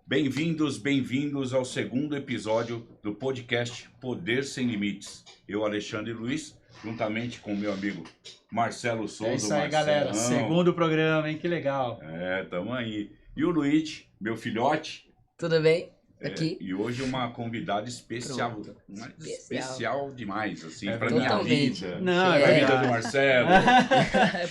Bem-vindos ao segundo episódio do podcast Poder Sem Limites. Eu, Alexandre Luiz, juntamente com o meu amigo Marcelo Souza. É isso aí, galera. Segundo programa, hein? Que legal. Tamo aí. E o Luiz, meu filhote. Tudo bem? Aqui. E hoje uma convidada especial. Especial demais, assim, pra totalmente. minha vida. Não, pra vida do Marcelo.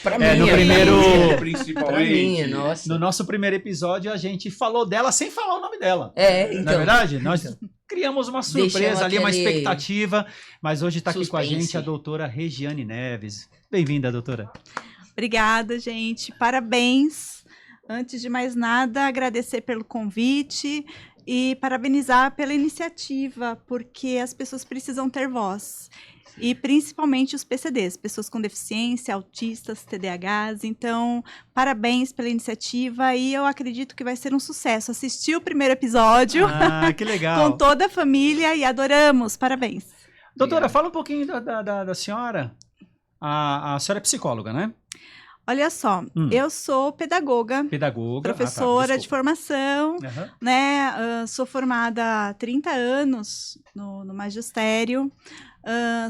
Pra mim, no primeiro... Principalmente. Pra mim, nossa. No nosso primeiro episódio, a gente falou dela sem falar o nome dela. Então. Na verdade, nós criamos uma surpresa ali, uma aquele expectativa, mas hoje está aqui com a suspense. gente a doutora Regiane Neves. Bem-vinda, doutora. Obrigada, gente. Parabéns. Antes de mais nada, agradecer pelo convite e parabenizar pela iniciativa, porque as pessoas precisam ter voz. E principalmente os PCDs, pessoas com deficiência, autistas, TDAHs. Então, parabéns pela iniciativa e eu acredito que vai ser um sucesso. Assisti o primeiro episódio Que legal. com toda a família e adoramos. Parabéns. Doutora, fala um pouquinho da senhora. A senhora é psicóloga, né? Olha só, eu sou pedagoga. Pedagoga. Professora de formação, Aham. né? Sou formada há 30 anos no magistério.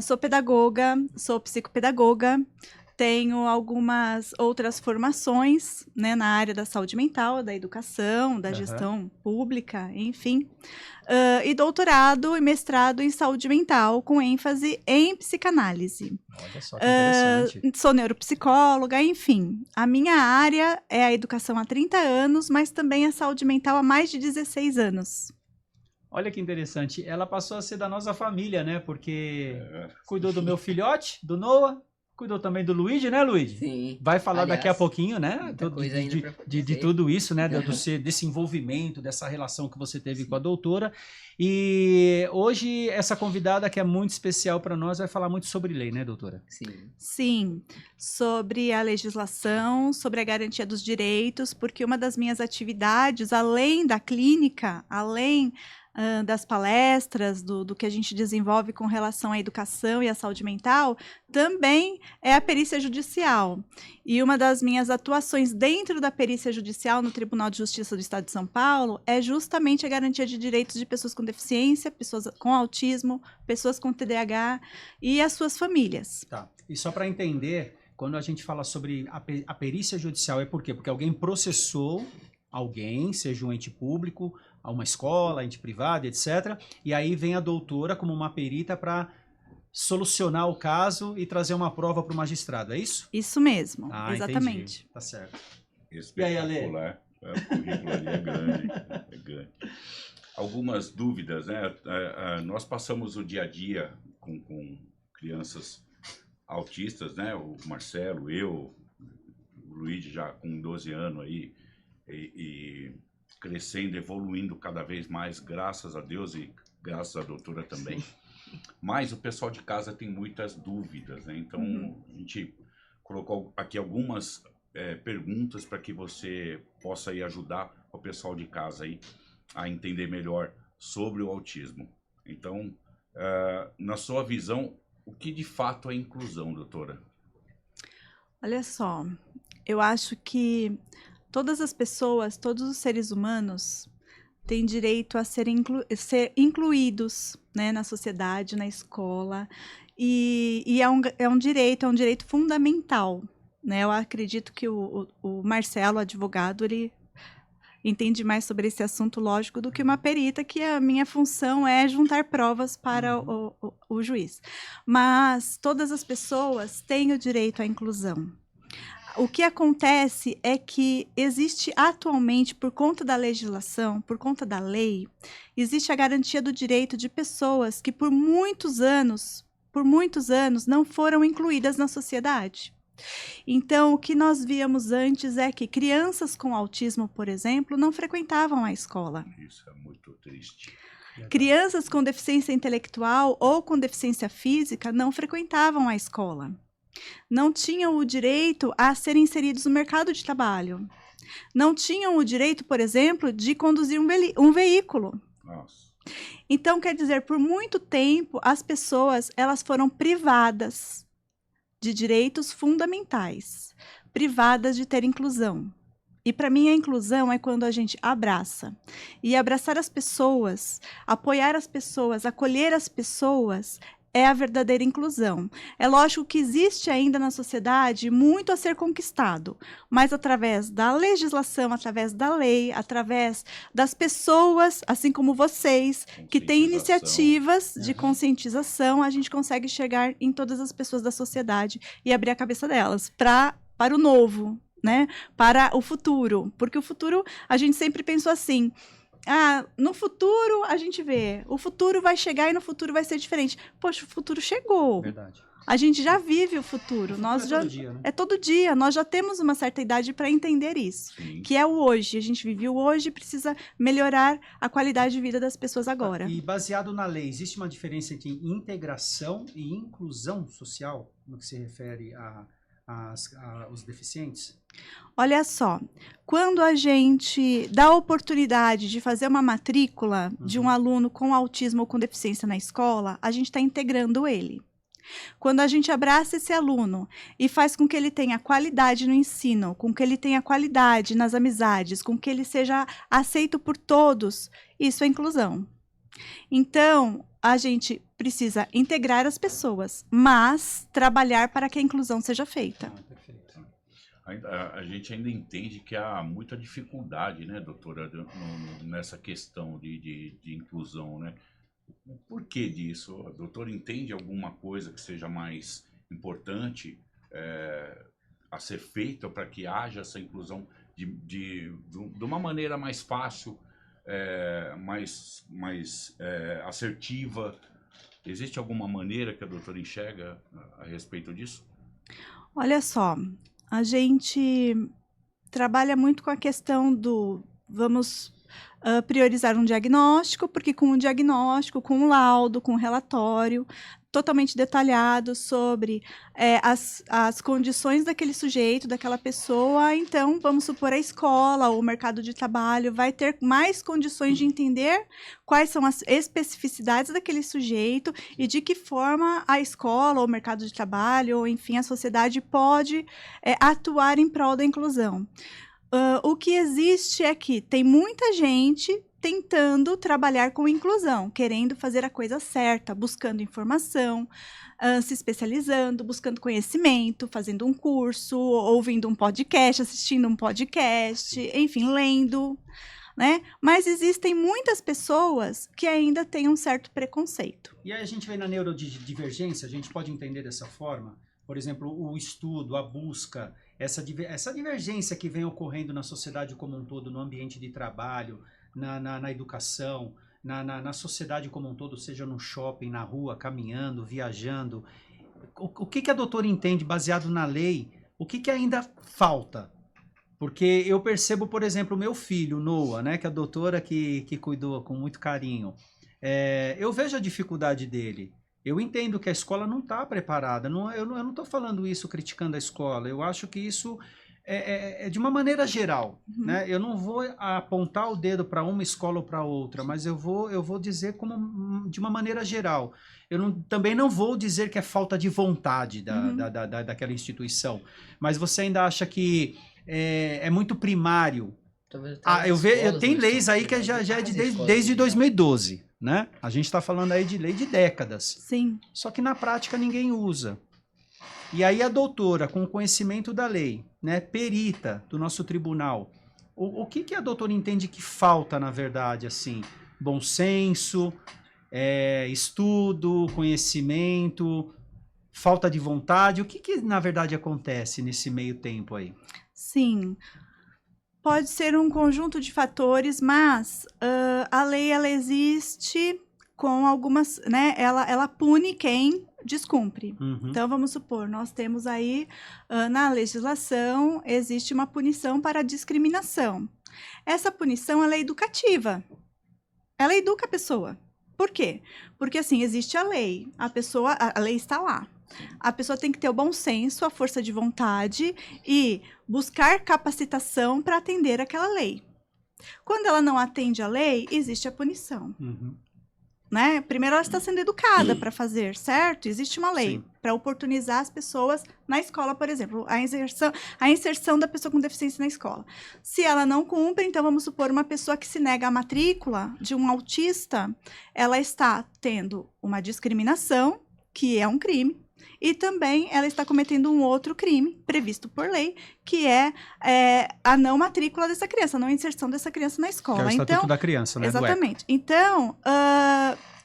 Sou pedagoga, sou psicopedagoga. Tenho algumas outras formações, né, na área da saúde mental, da educação, da gestão pública, enfim. E doutorado e mestrado em saúde mental, com ênfase em psicanálise. Olha só que interessante. Sou neuropsicóloga, enfim. A minha área é a educação há 30 anos, mas também a saúde mental há mais de 16 anos. Olha que interessante. Ela passou a ser da nossa família, né? Porque cuidou do meu filhote, do Noah, cuidou também do Luigi, né, Luigi? Sim. Vai falar Aliás, daqui a pouquinho, né? muita coisa ainda pra De acontecer. tudo isso, né? Desse envolvimento, dessa relação que você teve com a doutora. E hoje, essa convidada que é muito especial para nós vai falar muito sobre lei, né, doutora? Sim. Sim, sobre a legislação, sobre a garantia dos direitos, porque uma das minhas atividades, além da clínica, além das palestras, do que a gente desenvolve com relação à educação e à saúde mental, também é a perícia judicial. E uma das minhas atuações dentro da perícia judicial no Tribunal de Justiça do Estado de São Paulo é justamente a garantia de direitos de pessoas com deficiência, pessoas com autismo, pessoas com TDAH e as suas famílias. Tá. E só para entender, quando a gente fala sobre a perícia judicial, é por quê? Porque alguém processou alguém, seja um ente público, uma escola, ente privado, etc. E aí vem a doutora como uma perita para solucionar o caso e trazer uma prova para o magistrado, é isso? Isso mesmo, Ah, exatamente. Entendi. Tá certo. Espetacular. O currículo ali é grande. Algumas dúvidas, né? Nós passamos o dia a dia com crianças autistas, né? O Marcelo, eu, o Luiz já com 12 anos aí, e crescendo, evoluindo cada vez mais, graças a Deus e graças à doutora também. Mas o pessoal de casa tem muitas dúvidas, né? Então, a gente colocou aqui algumas perguntas para que você possa aí ajudar o pessoal de casa aí a entender melhor sobre o autismo. Então, na sua visão, o que de fato é inclusão, doutora? Olha só, eu acho que todas as pessoas, todos os seres humanos têm direito a ser incluídos, né, na sociedade, na escola, e é um direito fundamental, né? Eu acredito que o Marcelo, advogado, ele entende mais sobre esse assunto, lógico, do que uma perita, que a minha função é juntar provas para o juiz. Mas todas as pessoas têm o direito à inclusão. O que acontece é que existe atualmente, por conta da legislação, por conta da lei, existe a garantia do direito de pessoas que por muitos anos não foram incluídas na sociedade. Então, o que nós víamos antes é que crianças com autismo, por exemplo, não frequentavam a escola. Isso é muito triste. Crianças com deficiência intelectual ou com deficiência física não frequentavam a escola. Não tinham o direito a serem inseridos no mercado de trabalho. Não tinham o direito, por exemplo, de conduzir um veículo. Nossa. Então, quer dizer, por muito tempo, as pessoas elas foram privadas de direitos fundamentais, privadas de ter inclusão. E para mim a inclusão é quando a gente abraça. E abraçar as pessoas, apoiar as pessoas, acolher as pessoas é a verdadeira inclusão. É lógico que existe ainda na sociedade muito a ser conquistado, mas através da legislação, através da lei, através das pessoas, assim como vocês, que têm iniciativas de conscientização, a gente consegue chegar em todas as pessoas da sociedade e abrir a cabeça delas para o novo, né? Para o futuro. Porque o futuro, a gente sempre pensou assim, no futuro a gente vê, o futuro vai chegar e no futuro vai ser diferente. Poxa, o futuro chegou. Verdade. A gente já vive o futuro. Todo dia, né? É todo dia. Nós já temos uma certa idade para entender isso. Sim. Que é o hoje. A gente vive o hoje e precisa melhorar a qualidade de vida das pessoas agora. E baseado na lei, existe uma diferença entre integração e inclusão social no que se refere aos deficientes? Olha só, quando a gente dá a oportunidade de fazer uma matrícula de um aluno com autismo ou com deficiência na escola, a gente está integrando ele. Quando a gente abraça esse aluno e faz com que ele tenha qualidade no ensino, com que ele tenha qualidade nas amizades, com que ele seja aceito por todos, isso é inclusão. Então, a gente precisa integrar as pessoas, mas trabalhar para que a inclusão seja feita. Perfeito. A gente ainda entende que há muita dificuldade, né, doutora, nessa questão de inclusão, né? Por que disso? A doutora entende alguma coisa que seja mais importante a ser feita para que haja essa inclusão de uma maneira mais fácil, mais assertiva? Existe alguma maneira que a doutora enxerga a respeito disso? Olha só, a gente trabalha muito com a questão do vamos priorizar um diagnóstico, porque com um diagnóstico, com um laudo, com um relatório totalmente detalhado sobre as condições daquele sujeito, daquela pessoa, então, vamos supor, a escola ou o mercado de trabalho vai ter mais condições de entender quais são as especificidades daquele sujeito e de que forma a escola ou o mercado de trabalho, ou enfim, a sociedade pode atuar em prol da inclusão. O que existe é que tem muita gente tentando trabalhar com inclusão, querendo fazer a coisa certa, buscando informação, se especializando, buscando conhecimento, fazendo um curso, ouvindo um podcast, assistindo um podcast, enfim, lendo, né? Mas existem muitas pessoas que ainda têm um certo preconceito. E aí a gente vê na neurodivergência, a gente pode entender dessa forma, por exemplo, o estudo, a busca, essa divergência que vem ocorrendo na sociedade como um todo, no ambiente de trabalho, na educação, na sociedade como um todo, seja no shopping, na rua, caminhando, viajando. O que a doutora entende, baseado na lei, o que ainda falta? Porque eu percebo, por exemplo, o meu filho, Noah, né, que é a doutora que cuidou com muito carinho, eu vejo a dificuldade dele. Eu entendo que a escola não está preparada. Eu não estou falando isso criticando a escola. Eu acho que isso é de uma maneira geral. Né? Eu não vou apontar o dedo para uma escola ou para outra, mas eu vou dizer de uma maneira geral. Também não vou dizer que é falta de vontade daquela instituição. Mas você ainda acha que é muito primário? Tem leis aí que já é desde 2012. Né? A gente está falando aí de lei de décadas. Sim. Só que na prática ninguém usa. E aí a doutora, com o conhecimento da lei, né, perita do nosso tribunal, o que a doutora entende que falta, na verdade, assim? Bom senso, estudo, conhecimento, falta de vontade. O que na verdade acontece nesse meio tempo aí? Sim. Pode ser um conjunto de fatores, mas a lei ela existe com algumas, né? Ela pune quem descumpre. Então, vamos supor, nós temos aí na legislação existe uma punição para a discriminação. Essa punição ela é educativa. Ela educa a pessoa. Por quê? Porque assim existe a lei, a lei está lá. A pessoa tem que ter o bom senso, a força de vontade e buscar capacitação para atender aquela lei. Quando ela não atende a lei, existe a punição. né? Primeiro ela está sendo educada para fazer, certo? Existe uma lei para oportunizar as pessoas na escola, por exemplo, a inserção da pessoa com deficiência na escola. Se ela não cumpre, então vamos supor uma pessoa que se nega à matrícula de um autista, ela está tendo uma discriminação, que é um crime, e também ela está cometendo um outro crime previsto por lei, que é a não matrícula dessa criança, a não inserção dessa criança na escola. Que é o Estatuto da Criança, né? Exatamente. Então,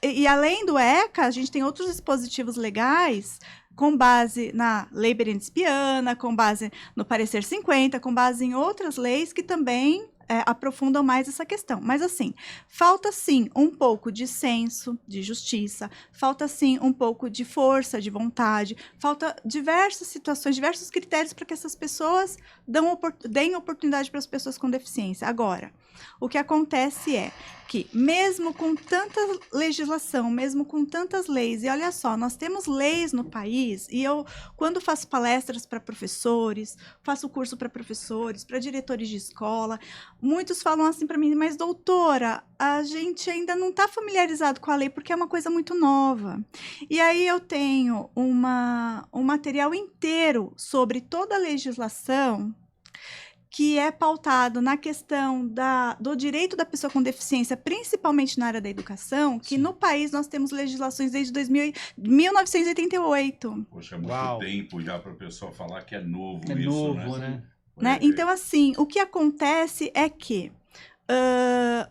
e além do ECA, a gente tem outros dispositivos legais com base na Lei Berendis-Piana, com base no Parecer 50, com base em outras leis que também aprofundam mais essa questão. Mas, assim, falta, sim, um pouco de senso de justiça, falta, sim, um pouco de força, de vontade, falta diversas situações, diversos critérios para que essas pessoas deem oportunidade para as pessoas com deficiência. Agora, o que acontece é que, mesmo com tanta legislação, mesmo com tantas leis, e olha só, nós temos leis no país, e eu, quando faço palestras para professores, faço curso para professores, para diretores de escola, muitos falam assim para mim, mas doutora, a gente ainda não está familiarizado com a lei, porque é uma coisa muito nova. E aí eu tenho um material inteiro sobre toda a legislação que é pautado na questão do direito da pessoa com deficiência, principalmente na área da educação, que no país nós temos legislações desde 1988. Poxa, é muito tempo já para o pessoal falar que é novo isso, novo, né? Então, assim, o que acontece é que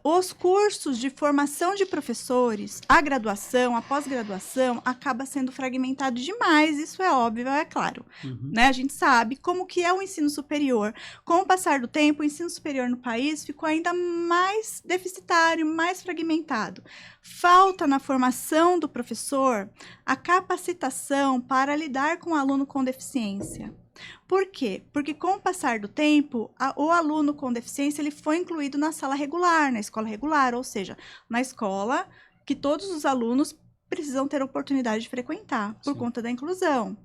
os cursos de formação de professores, a graduação, a pós-graduação, acaba sendo fragmentado demais, isso é óbvio, é claro. Né? A gente sabe como que é o ensino superior. Com o passar do tempo, o ensino superior no país ficou ainda mais deficitário, mais fragmentado. Falta na formação do professor a capacitação para lidar com o aluno com deficiência. Por quê? Porque com o passar do tempo, o aluno com deficiência ele foi incluído na sala regular, na escola regular, ou seja, na escola que todos os alunos precisam ter oportunidade de frequentar por conta da inclusão,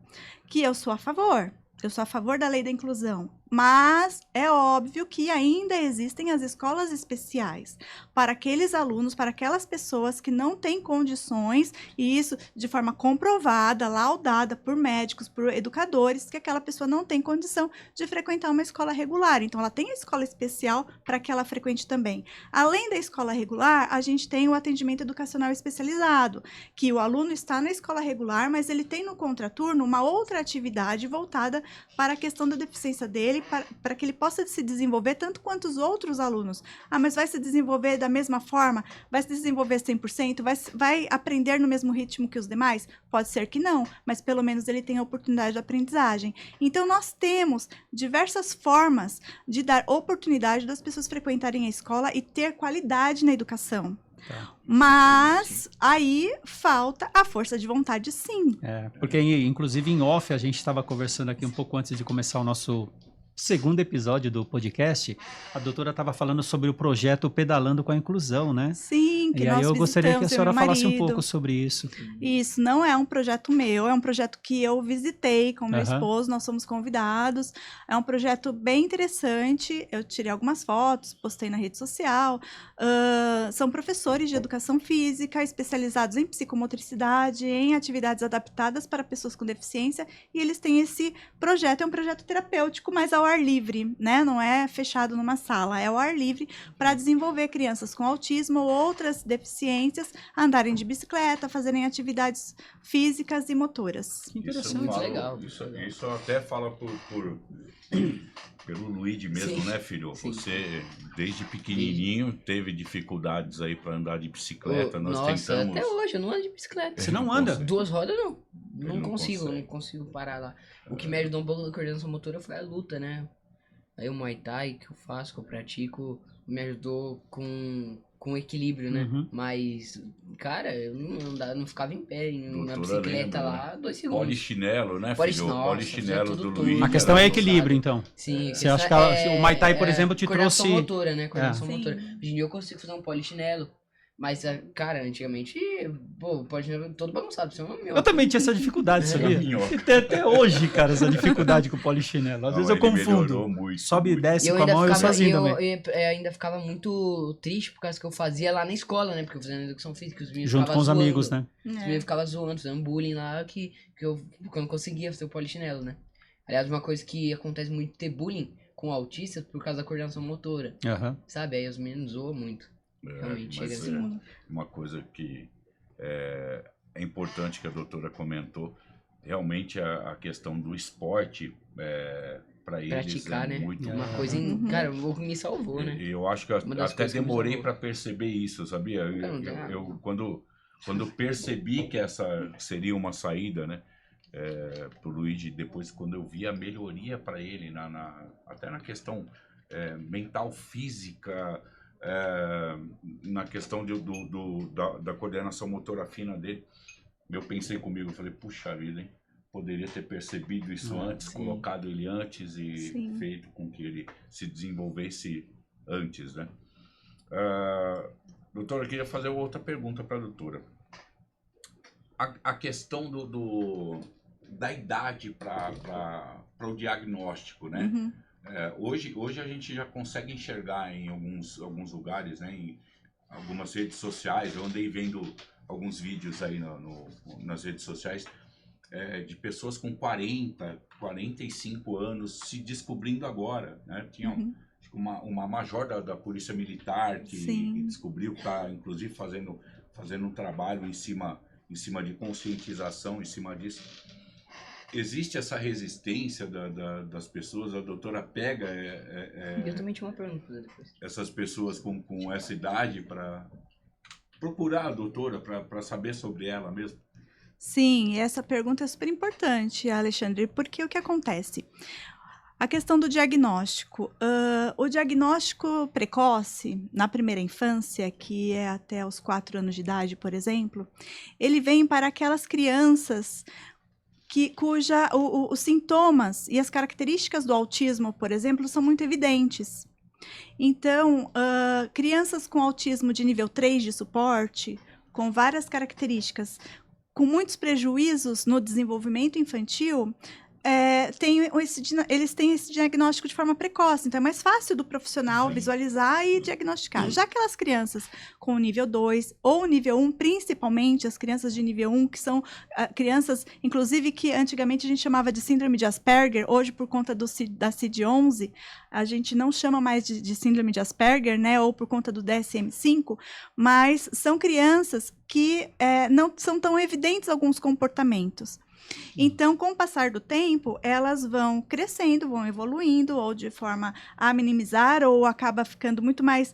que eu sou a favor. Eu sou a favor da lei da inclusão, mas é óbvio que ainda existem as escolas especiais para aqueles alunos, para aquelas pessoas que não têm condições, e isso de forma comprovada, laudada por médicos, por educadores, que aquela pessoa não tem condição de frequentar uma escola regular. Então, ela tem a escola especial para que ela frequente também. Além da escola regular, a gente tem o atendimento educacional especializado, que o aluno está na escola regular, mas ele tem no contraturno uma outra atividade voltada para a questão da deficiência dele, para que ele possa se desenvolver tanto quanto os outros alunos. Ah, mas vai se desenvolver da mesma forma? Vai se desenvolver 100%? Vai aprender no mesmo ritmo que os demais? Pode ser que não, mas pelo menos ele tem a oportunidade de aprendizagem. Então, nós temos diversas formas de dar oportunidade das pessoas frequentarem a escola e ter qualidade na educação. Mas aí falta a força de vontade, sim. Porque inclusive em off a gente estava conversando aqui um pouco antes de começar o nosso segundo episódio do podcast, a doutora estava falando sobre o projeto Pedalando com a Inclusão, né? Sim, que nós visitamos. E aí eu gostaria que a senhora falasse um pouco sobre isso. Isso, não é um projeto meu, é um projeto que eu visitei com meu esposo, nós somos convidados. É um projeto bem interessante, eu tirei algumas fotos, postei na rede social. São professores de educação física, especializados em psicomotricidade, em atividades adaptadas para pessoas com deficiência, e eles têm esse projeto, é um projeto terapêutico, mas ao ar livre, né? Não é fechado numa sala, é ao ar livre para desenvolver crianças com autismo ou outras deficiências a andarem de bicicleta, fazerem atividades físicas e motoras. Que interessante, legal. Isso até fala pelo Luigi mesmo, né, filho? Sim. Você, desde pequenininho, teve dificuldades aí para andar de bicicleta. Nós tentamos... até hoje eu não ando de bicicleta. Você não anda? Duas rodas, não. Não consigo parar lá. O que me ajudou um pouco na coordenação motora foi a luta, né? Aí o Muay Thai que eu faço, que eu pratico, me ajudou com equilíbrio, né? Mas, cara, eu não ficava em pé na bicicleta lá 2 segundos. Polichinelo, né, filho? Polichinelo do Luiz. A questão é equilíbrio, então. Sim. Você acha que o Muay Thai, por exemplo, te trouxe... Coordenação motora, né? Coordenação motora. Hoje em dia eu consigo fazer um polichinelo. Mas, cara, antigamente, pô, pode todo bagunçado, você é uma Eu também tinha essa dificuldade, sabia? minhoca. E tem até hoje, cara, essa dificuldade com o polichinelo. Às vezes eu Ele confundo. melhorou muito, Sobe e muito. desce eu com a mão, eu sozinho eu, também. eu ainda ficava muito triste por causa que eu fazia lá na escola, né? Porque eu fazia educação física, os meninos Junto ficavam com os zoando. amigos, né? Os meninos ficavam zoando, fazendo bullying lá, que eu não conseguia fazer o polichinelo, né? Aliás, uma coisa que acontece muito ter bullying com autistas por causa da coordenação motora, Aham. sabe? Aí os meninos zoam muito. Realmente, Mas chega assim. uma coisa que é importante que a doutora comentou, realmente a questão do esporte, para eles Praticar, é né? muito... Uma coisa, cara, me salvou, né? Eu acho que Uma das até coisas que me demorei salvou. para perceber isso, sabia? Quando percebi que essa seria uma saída, né, pro Luigi, depois quando eu vi a melhoria para ele, até na questão mental, física, na questão da coordenação motora fina dele, eu pensei comigo, eu falei, puxa vida, hein? Poderia ter percebido isso antes, sim. colocado ele antes e Sim. feito com que ele se desenvolvesse antes, né? Doutora, eu queria fazer outra pergunta para a doutora. A questão da idade para o diagnóstico, né? Uhum. Hoje a gente já consegue enxergar em alguns lugares, né? Em algumas redes sociais. Eu andei vendo alguns vídeos aí nas redes sociais de pessoas com 40, 45 anos se descobrindo agora, né? Tinha uma major da Polícia Militar que Sim. descobriu, que está inclusive fazendo um trabalho em cima de conscientização, em cima disso. Existe essa resistência das pessoas, a doutora pega Eu também tinha uma pergunta depois. essas pessoas com essa idade para procurar a doutora, para saber sobre ela mesmo? Sim, essa pergunta é super importante, Alexandre, porque o que acontece? A questão do diagnóstico. O diagnóstico precoce, na primeira infância, que é até os 4 anos de idade, por exemplo, ele vem para aquelas crianças os sintomas e as características do autismo, por exemplo, são muito evidentes. Então, crianças com autismo de nível 3 de suporte, com várias características, com muitos prejuízos no desenvolvimento infantil, eles têm esse diagnóstico de forma precoce. Então, é mais fácil do profissional Sim. visualizar e diagnosticar. Já aquelas crianças com nível 2 ou nível 1, principalmente as crianças de nível 1, que são crianças, inclusive, que antigamente a gente chamava de síndrome de Asperger, hoje, por conta da CID-11, a gente não chama mais de síndrome de Asperger, né, ou por conta do DSM-5, mas são crianças que não são tão evidentes alguns comportamentos. Então, com o passar do tempo, elas vão crescendo, vão evoluindo, ou de forma a minimizar, ou acaba ficando muito mais,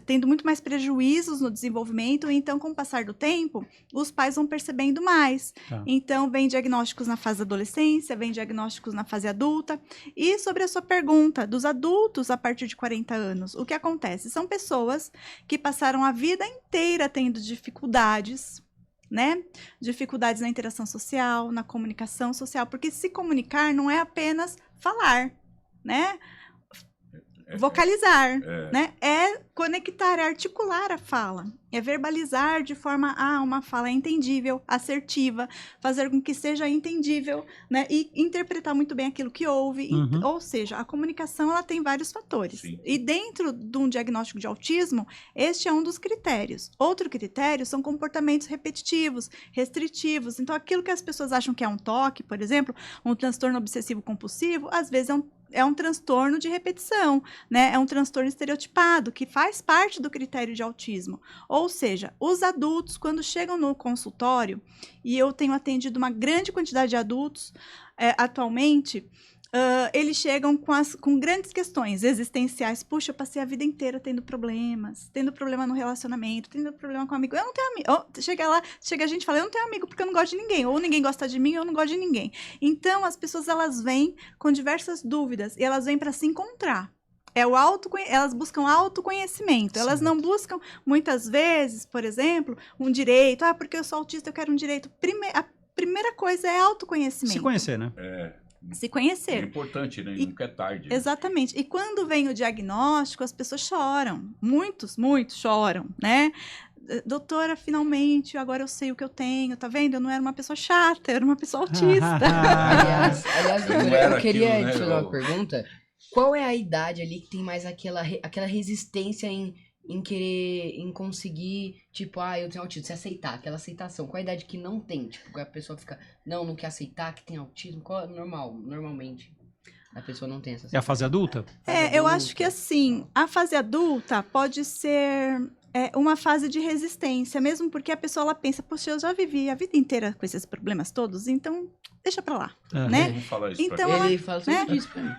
tendo muito mais prejuízos no desenvolvimento. Então, com o passar do tempo, os pais vão percebendo mais. Tá. Então, vem diagnósticos na fase da adolescência, vem diagnósticos na fase adulta. E sobre a sua pergunta, dos adultos a partir de 40 anos, o que acontece? São pessoas que passaram a vida inteira tendo dificuldades, né? Dificuldades na interação social, na comunicação social, porque se comunicar não é apenas falar, né? Vocalizar, né? É conectar, é articular a fala, é verbalizar de forma a uma fala entendível, assertiva, fazer com que seja entendível, né? E interpretar muito bem aquilo que ouve. Ou seja, a comunicação ela tem vários fatores. Sim. E dentro de um diagnóstico de autismo, este é um dos critérios. Outro critério são comportamentos repetitivos, restritivos. Então, aquilo que as pessoas acham que é um toque, por exemplo, um transtorno obsessivo compulsivo, às vezes é um transtorno de repetição, né? É um transtorno estereotipado, que faz parte do critério de autismo. Ou seja, os adultos, quando chegam no consultório, e eu tenho atendido uma grande quantidade de adultos atualmente, eles chegam com grandes questões existenciais. Puxa, eu passei a vida inteira tendo problema no relacionamento, tendo problema com amigo. Eu não tenho amigo. Chega a gente e fala, eu não tenho amigo porque eu não gosto de ninguém. Ou ninguém gosta de mim, ou eu não gosto de ninguém. Então, as pessoas, elas vêm com diversas dúvidas e elas vêm para se encontrar. Elas buscam autoconhecimento. Sim. Elas não buscam, muitas vezes, por exemplo, um direito. Porque eu sou autista, eu quero um direito. A primeira coisa é autoconhecimento. Se conhecer, né? Se conhecer. É importante, né? Nunca é tarde. Exatamente. E quando vem o diagnóstico, as pessoas choram. Muitos choram, né? doutora, finalmente, agora eu sei o que eu tenho, tá vendo? Eu não era uma pessoa chata, eu era uma pessoa autista. Aliás, doutora, eu queria aquilo, né, te fazer uma pergunta. Qual é a idade ali que tem mais aquela resistência em querer, em conseguir, tipo, eu tenho autismo, se aceitar, aquela aceitação. Qual a idade que não tem? Tipo, a pessoa fica, não quer aceitar que tem autismo? Qual é normalmente? A pessoa não tem essa aceitação. É a fase adulta? Eu acho que assim, a fase adulta pode ser uma fase de resistência, mesmo porque a pessoa ela pensa, poxa, eu já vivi a vida inteira com esses problemas todos, então deixa pra lá, né? Vamos falar isso Então, pra Ele fala sempre isso pra mim.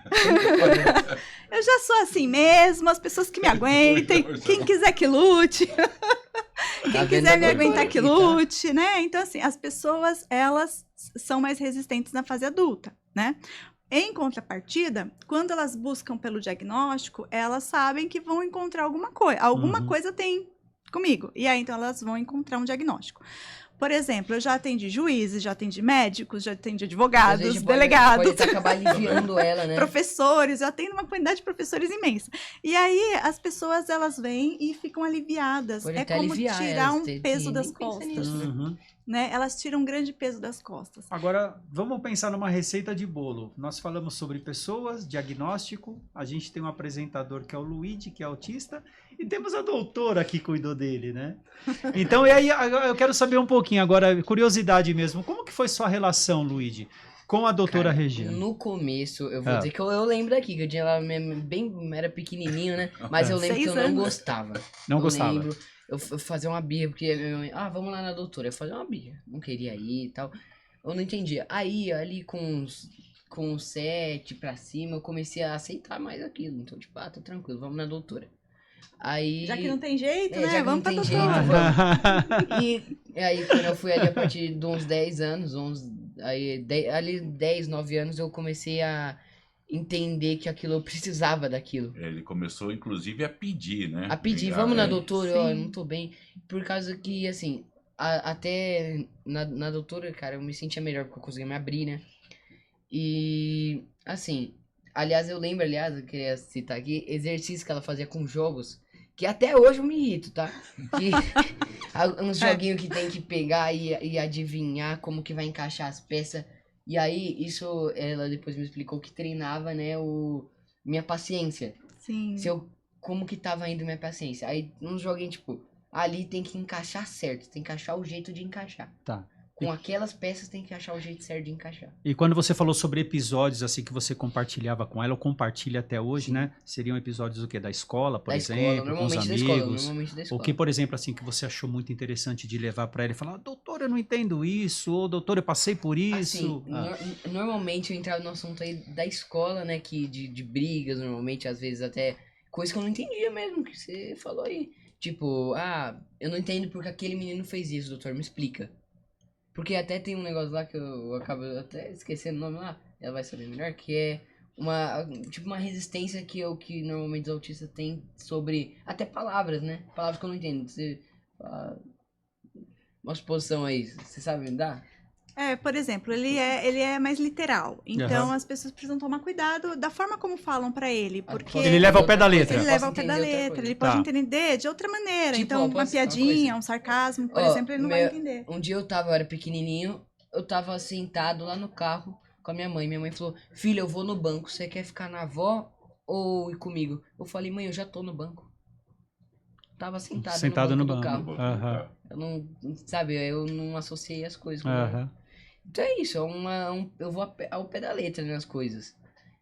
Eu já sou assim mesmo, as pessoas que me aguentem, quem quiser que lute. Quem quiser me aguentar que lute, né? Então, assim, as pessoas, elas são mais resistentes na fase adulta, né? Em contrapartida, quando elas buscam pelo diagnóstico, elas sabem que vão encontrar alguma coisa. Alguma coisa tem comigo. E aí, então, elas vão encontrar um diagnóstico. Por exemplo, eu já atendi juízes, já atendi médicos, já atendi advogados, delegados. Pode acabar aliviando ela, né? Professores, eu atendo uma quantidade de professores imensa. E aí, as pessoas, elas vêm e ficam aliviadas. Pode é até como aliviar tirar elas, um peso das nem pensa costas. nisso, Né? Elas tiram um grande peso das costas. Agora, vamos pensar numa receita de bolo. Nós falamos sobre pessoas, diagnóstico, a gente tem um apresentador que é o Luigi, que é autista, e temos a doutora que cuidou dele, né? Então, e aí, eu quero saber um pouquinho agora, curiosidade mesmo, como que foi sua relação, Luigi, com a doutora Regina? No começo, eu vou dizer que eu lembro aqui, que eu tinha ela era pequenininho, né? Mas eu lembro que eu não gostava. Não gostava? Lembro, eu fazia uma birra, porque minha mãe, vamos lá na doutora. Eu fazia uma birra, não queria ir e tal. Eu não entendia. Aí, ali com 7 pra cima, eu comecei a aceitar mais aquilo. Então, tipo, tá tranquilo, vamos na doutora. Aí, já que não tem jeito, né? Vamos pra doutora. Vamos. E aí, quando eu fui ali a partir de uns 10 anos, ali 10, 9 anos, eu comecei a entender que aquilo eu precisava daquilo. Ele começou, inclusive, a pedir, né? A pedir, vamos na doutora, eu não tô bem. Por causa que, assim, até na doutora, cara, eu me sentia melhor porque eu conseguia me abrir, né? E, assim, eu lembro, eu queria citar aqui, exercícios que ela fazia com jogos, que até hoje eu me irrito, tá? Que uns joguinhos que tem que pegar e adivinhar como que vai encaixar as peças. E aí, isso, ela depois me explicou que treinava, né, minha paciência. Sim. Como que tava indo minha paciência. Aí, uns joguinhos, tipo, ali tem que encaixar certo, tem que achar o jeito de encaixar. Tá. Com aquelas peças tem que achar o jeito certo de encaixar. E quando você falou sobre episódios assim que você compartilhava com ela, ou compartilha até hoje, Sim. né? Seriam episódios do quê? Da escola, por exemplo, escola, com os amigos? Normalmente da escola. O que, por exemplo, assim, que você achou muito interessante de levar para ela e falar, doutor, eu não entendo isso, ou doutor, eu passei por isso. Assim, normalmente eu entrava no assunto aí da escola, né? Que de brigas, normalmente, às vezes até coisa que eu não entendia mesmo, que você falou aí. Tipo, eu não entendo porque aquele menino fez isso, doutor, me explica. Porque até tem um negócio lá que eu acabo até esquecendo o nome lá, ela vai saber melhor, que é uma resistência que normalmente os autistas têm sobre até palavras, né? Palavras que eu não entendo. Você fala uma suposição aí, você sabe me dar? Por exemplo, ele é mais literal. Então, as pessoas precisam tomar cuidado da forma como falam pra ele, porque... Ele leva ao pé da letra. Ele leva ao pé da letra, ele pode entender de outra maneira. Tipo, então, uma piadinha, um sarcasmo, por exemplo, ele não vai entender. Um dia eu era pequenininho, eu tava sentado lá no carro com a minha mãe. Minha mãe falou, filho, eu vou no banco, você quer ficar na avó ou ir comigo? Eu falei, mãe, eu já tô no banco. Tava sentado no banco do carro. Eu não, sabe, eu não associei as coisas com Então é isso, eu vou ao pé da letra nas coisas.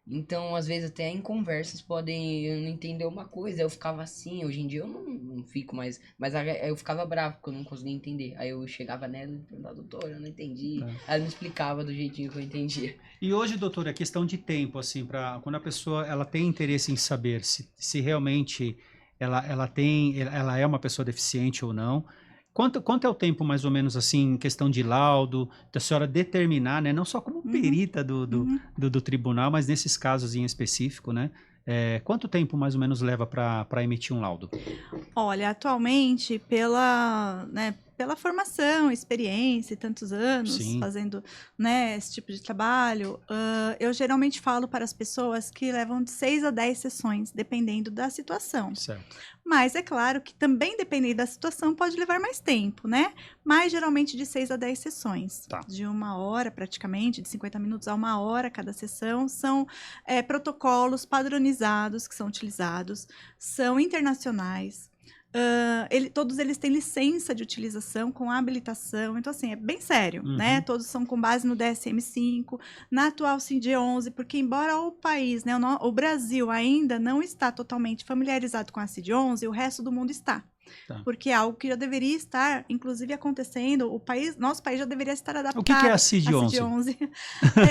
Então, às vezes, até em conversas podem eu não entender uma coisa. Eu ficava assim, hoje em dia eu não fico mais. Mas eu ficava bravo porque eu não conseguia entender. Aí eu chegava nela e perguntava, doutora, eu não entendi. Ela me explicava do jeitinho que eu entendia. E hoje, doutora, é questão de tempo, assim, quando a pessoa ela tem interesse em saber se realmente ela é uma pessoa deficiente ou não. Quanto é o tempo, mais ou menos, assim, em questão de laudo, da senhora determinar, né? Não só como perita do tribunal, mas nesses casos em específico, né? Quanto tempo, mais ou menos, leva para emitir um laudo? Olha, atualmente, pela formação, experiência e tantos anos Sim. fazendo, né, esse tipo de trabalho, eu geralmente falo para as pessoas que levam de 6 a 10 sessões, dependendo da situação. Certo. Mas é claro que também, dependendo da situação, pode levar mais tempo, né? Mas geralmente de 6 a 10 sessões. Tá. De 1 hora, praticamente, de 50 minutos a 1 hora cada sessão. São protocolos padronizados que são utilizados, são internacionais. Todos eles têm licença de utilização com habilitação, então assim, é bem sério, né? Todos são com base no DSM-5, na atual CID-11, porque embora o país, né, o Brasil ainda não está totalmente familiarizado com a CID-11, o resto do mundo está. Tá. Porque é algo que já deveria estar, inclusive, acontecendo. Nosso país já deveria estar adaptado. O que é a CID-11?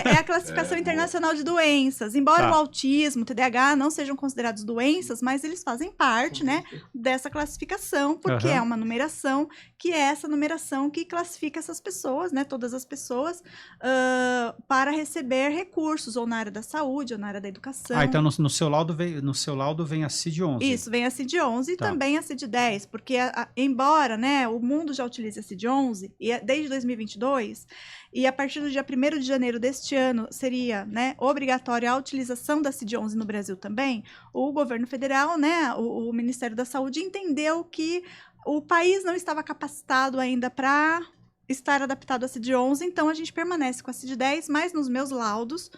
É a classificação internacional de doenças. Embora o autismo, o TDAH não sejam considerados doenças, mas eles fazem parte, né, dessa classificação, porque é uma numeração, que é essa numeração que classifica essas pessoas, né, todas as pessoas, para receber recursos, ou na área da saúde, ou na área da educação. Então no seu laudo vem a CID-11. Isso, vem a CID-11 e também a CID-10, porque embora, né, o mundo já utilize a CID-11 desde 2022, e a partir do dia 1º de janeiro deste ano seria, né, obrigatória a utilização da CID-11 no Brasil também, o governo federal, né, o Ministério da Saúde entendeu que o país não estava capacitado ainda para estar adaptado à CID-11, então a gente permanece com a CID-10, mas nos meus laudos,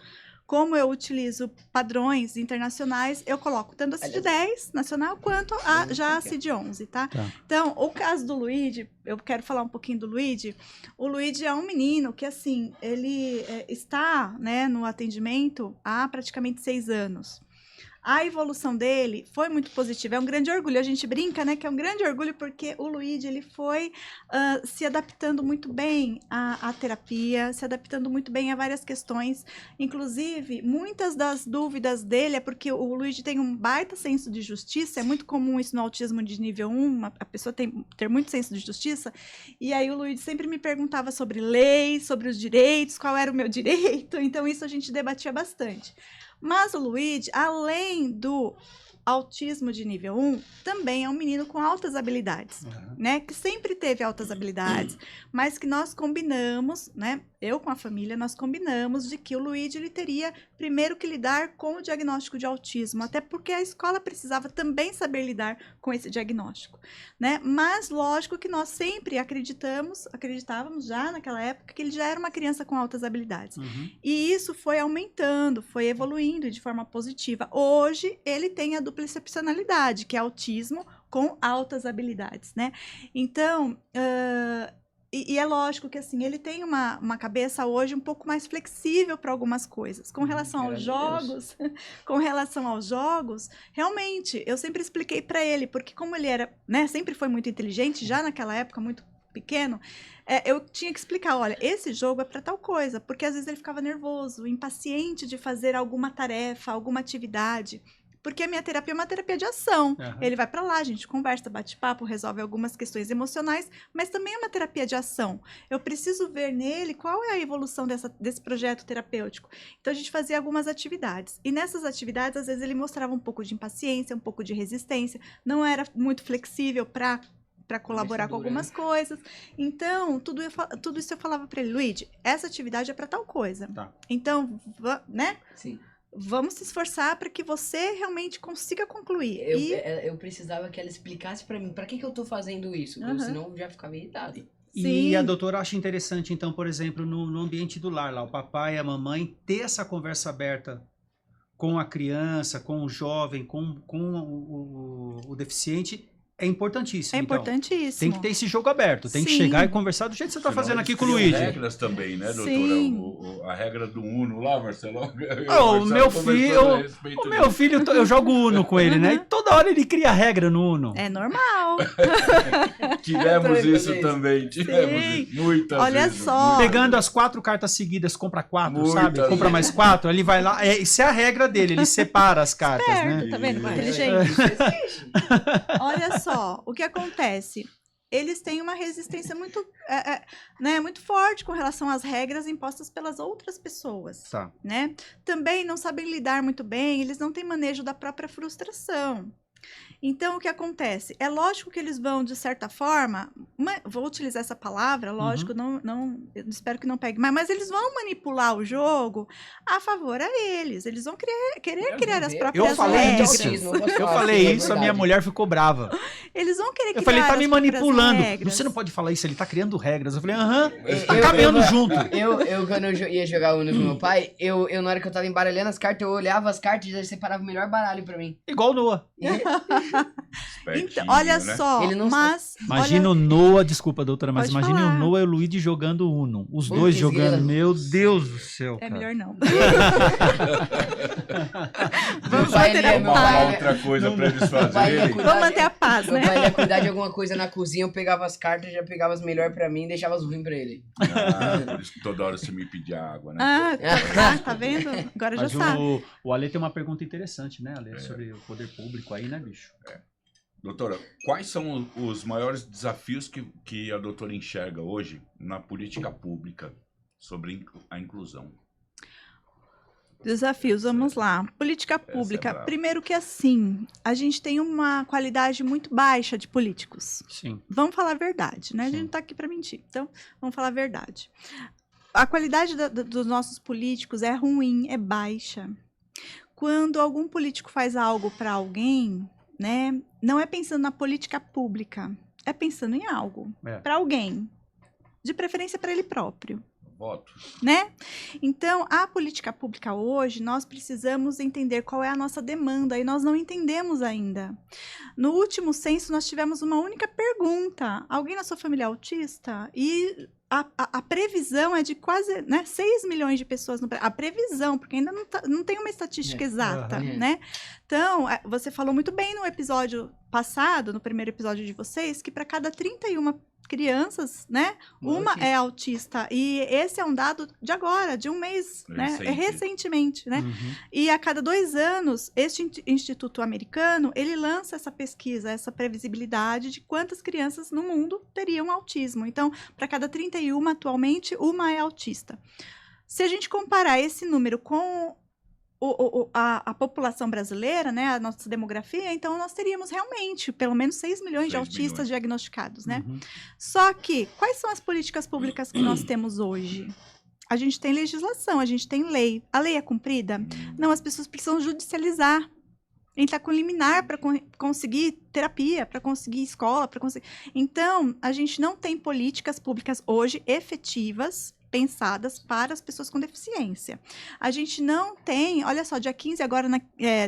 como eu utilizo padrões internacionais, eu coloco tanto a CID-10 nacional quanto a CID-11, tá? Então, o caso do Luigi, eu quero falar um pouquinho do Luigi. O Luigi é um menino que, assim, ele está, né, no atendimento há praticamente 6 anos. A evolução dele foi muito positiva, é um grande orgulho, a gente brinca, né, que é um grande orgulho porque o Luigi, ele foi se adaptando muito bem à terapia, se adaptando muito bem a várias questões, inclusive, muitas das dúvidas dele é porque o Luigi tem um baita senso de justiça, é muito comum isso no autismo de nível 1, a pessoa ter muito senso de justiça, e aí o Luigi sempre me perguntava sobre leis, sobre os direitos, qual era o meu direito, então isso a gente debatia bastante. Mas o Luigi, além do autismo de nível 1, também é um menino com altas habilidades, né? Que sempre teve altas habilidades, mas que nós combinamos, né? Eu com a família, nós combinamos de que o Luigi, ele teria primeiro que lidar com o diagnóstico de autismo, até porque a escola precisava também saber lidar com esse diagnóstico, né? Mas lógico que nós sempre acreditávamos já naquela época que ele já era uma criança com altas habilidades. E isso foi aumentando, foi evoluindo de forma positiva. Hoje, ele tem a dupla excepcionalidade, que é autismo com altas habilidades, né? Então, e é lógico que, assim, ele tem uma cabeça hoje um pouco mais flexível para algumas coisas. Com relação aos jogos, realmente, eu sempre expliquei para ele, porque como ele era, né, sempre foi muito inteligente, já naquela época, muito pequeno, eu tinha que explicar, olha, esse jogo é para tal coisa, porque às vezes ele ficava nervoso, impaciente de fazer alguma tarefa, alguma atividade. Porque a minha terapia é uma terapia de ação. Ele vai para lá, a gente conversa, bate papo, resolve algumas questões emocionais, mas também é uma terapia de ação. Eu preciso ver nele qual é a evolução desse projeto terapêutico. Então, a gente fazia algumas atividades. E nessas atividades, às vezes, ele mostrava um pouco de impaciência, um pouco de resistência, não era muito flexível para colaborar com algumas coisas. Então, tudo isso eu falava para ele, Luigi, essa atividade é para tal coisa. Então, né? Sim. Vamos se esforçar para que você realmente consiga concluir. Eu precisava que ela explicasse para mim, para que eu tô fazendo isso? Senão eu já ficava irritado. E a doutora acha interessante, então, por exemplo, no ambiente do lar, lá, o papai e a mamãe ter essa conversa aberta com a criança, com o jovem, com o deficiente, é importantíssimo. É importantíssimo. Tem que ter esse jogo aberto, tem que chegar e conversar do jeito que você está fazendo aqui com o Luigi. Tem regras também, né, doutora? A regra do Uno lá, Marcelo. O meu filho, eu jogo Uno com ele, né? E toda hora ele cria regra no Uno. É normal. Tivemos isso também, muitas Olha vezes. Só. Pegando as 4 cartas seguidas, compra 4, sabe? Muitas Compra mais 4, ele vai lá. Isso é a regra dele, ele separa as cartas, né? Tá vendo? Inteligente. Olha só. O que acontece? Eles têm uma resistência muito, muito forte com relação às regras impostas pelas outras pessoas, né? Também não sabem lidar muito bem, eles não têm manejo da própria frustração. Então, o que acontece? É lógico que eles vão, de certa forma, vou utilizar essa palavra, lógico, eu espero que não pegue, mas eles vão manipular o jogo a favor a eles. Eles vão querer criar as próprias Eu falei regras. isso, eu falei isso, a minha mulher ficou brava. Eles vão querer criar Eu falei, tá me manipulando. regras. Você não pode falar isso, ele tá criando regras. Eu falei, tá caminhando junto. Quando eu ia jogar Uno com meu pai, na hora que eu tava embaralhando as cartas, eu olhava as cartas e já separava o melhor baralho pra mim. Igual o Noah. Então, olha né? só, Ele não mas... Imagina o Noah, desculpa, doutora, mas Pode imagine falar. o Noah e o Luigi jogando Uno. Os Putz, dois jogando. grila. Meu Deus do céu, É cara. melhor não. Vamos manter a Uma paz. outra coisa pra eles Vai fazerem. cuidar Vamos manter a paz, Meu né? pai ia cuidar de alguma coisa na cozinha, eu pegava as cartas, já pegava as melhores pra mim e deixava as ruins pra ele. Por isso que toda hora você me pedia água, né? Tá vendo? Agora já Mas sabe. o Ale tem uma pergunta interessante, né, Ale? Sobre o poder público aí, né, bicho? Doutora, quais são os maiores desafios que a doutora enxerga hoje na política pública sobre a inclusão? Desafios, vamos lá. Política pública. brava. Primeiro que assim, a gente tem uma qualidade muito baixa de políticos. Sim. Vamos falar a verdade, né? A Sim. gente não tá aqui para mentir. Então, vamos falar a verdade. A qualidade dos nossos políticos é ruim, é baixa. Quando algum político faz algo para alguém, né? Não é pensando na política pública, é pensando em algo para alguém, de preferência para ele próprio. Voto. Né? Então, a política pública hoje, nós precisamos entender qual é a nossa demanda e nós não entendemos ainda. No último censo, nós tivemos uma única pergunta. Alguém na sua família é autista? E a previsão é de quase 6 milhões de pessoas. A previsão, porque ainda não tem uma estatística exata, né? Então, você falou muito bem no episódio passado, no primeiro episódio de vocês, que para cada 31 crianças, né? Uma é autista. E esse é um dado de agora, de um mês, né? É recentemente, né? Uhum. E a cada 2 anos, este instituto americano, ele lança essa pesquisa, essa previsibilidade de quantas crianças no mundo teriam autismo. Então, para cada 31, atualmente, uma é autista. Se a gente comparar esse número com a população brasileira, né, a nossa demografia, então nós teríamos realmente pelo menos 6 milhões de autistas diagnosticados, né? Uhum. Só que, quais são as políticas públicas que nós temos hoje? A gente tem legislação, a gente tem lei. A lei é cumprida? Não, as pessoas precisam judicializar. Entrar com liminar para conseguir terapia, para conseguir escola, para conseguir... Então, a gente não tem políticas públicas hoje efetivas, pensadas para as pessoas com deficiência. A gente não tem, olha só, dia 15 agora,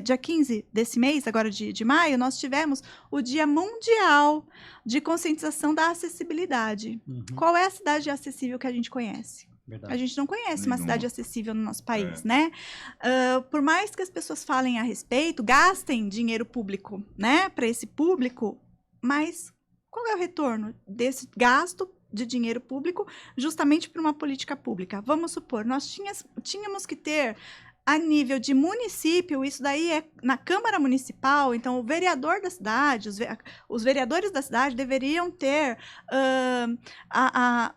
dia 15 desse mês, agora de maio, nós tivemos o Dia Mundial de Conscientização da Acessibilidade. Uhum. Qual é a cidade acessível que a gente conhece? Verdade. A gente não conhece uma cidade acessível no nosso país, É. né? Por mais que as pessoas falem a respeito, gastem dinheiro público, né, para esse público, mas qual é o retorno desse gasto de dinheiro público justamente para uma política pública? Vamos supor, nós tínhamos que ter a nível de município, isso daí é na Câmara Municipal, então o vereador da cidade, os vereadores da cidade deveriam ter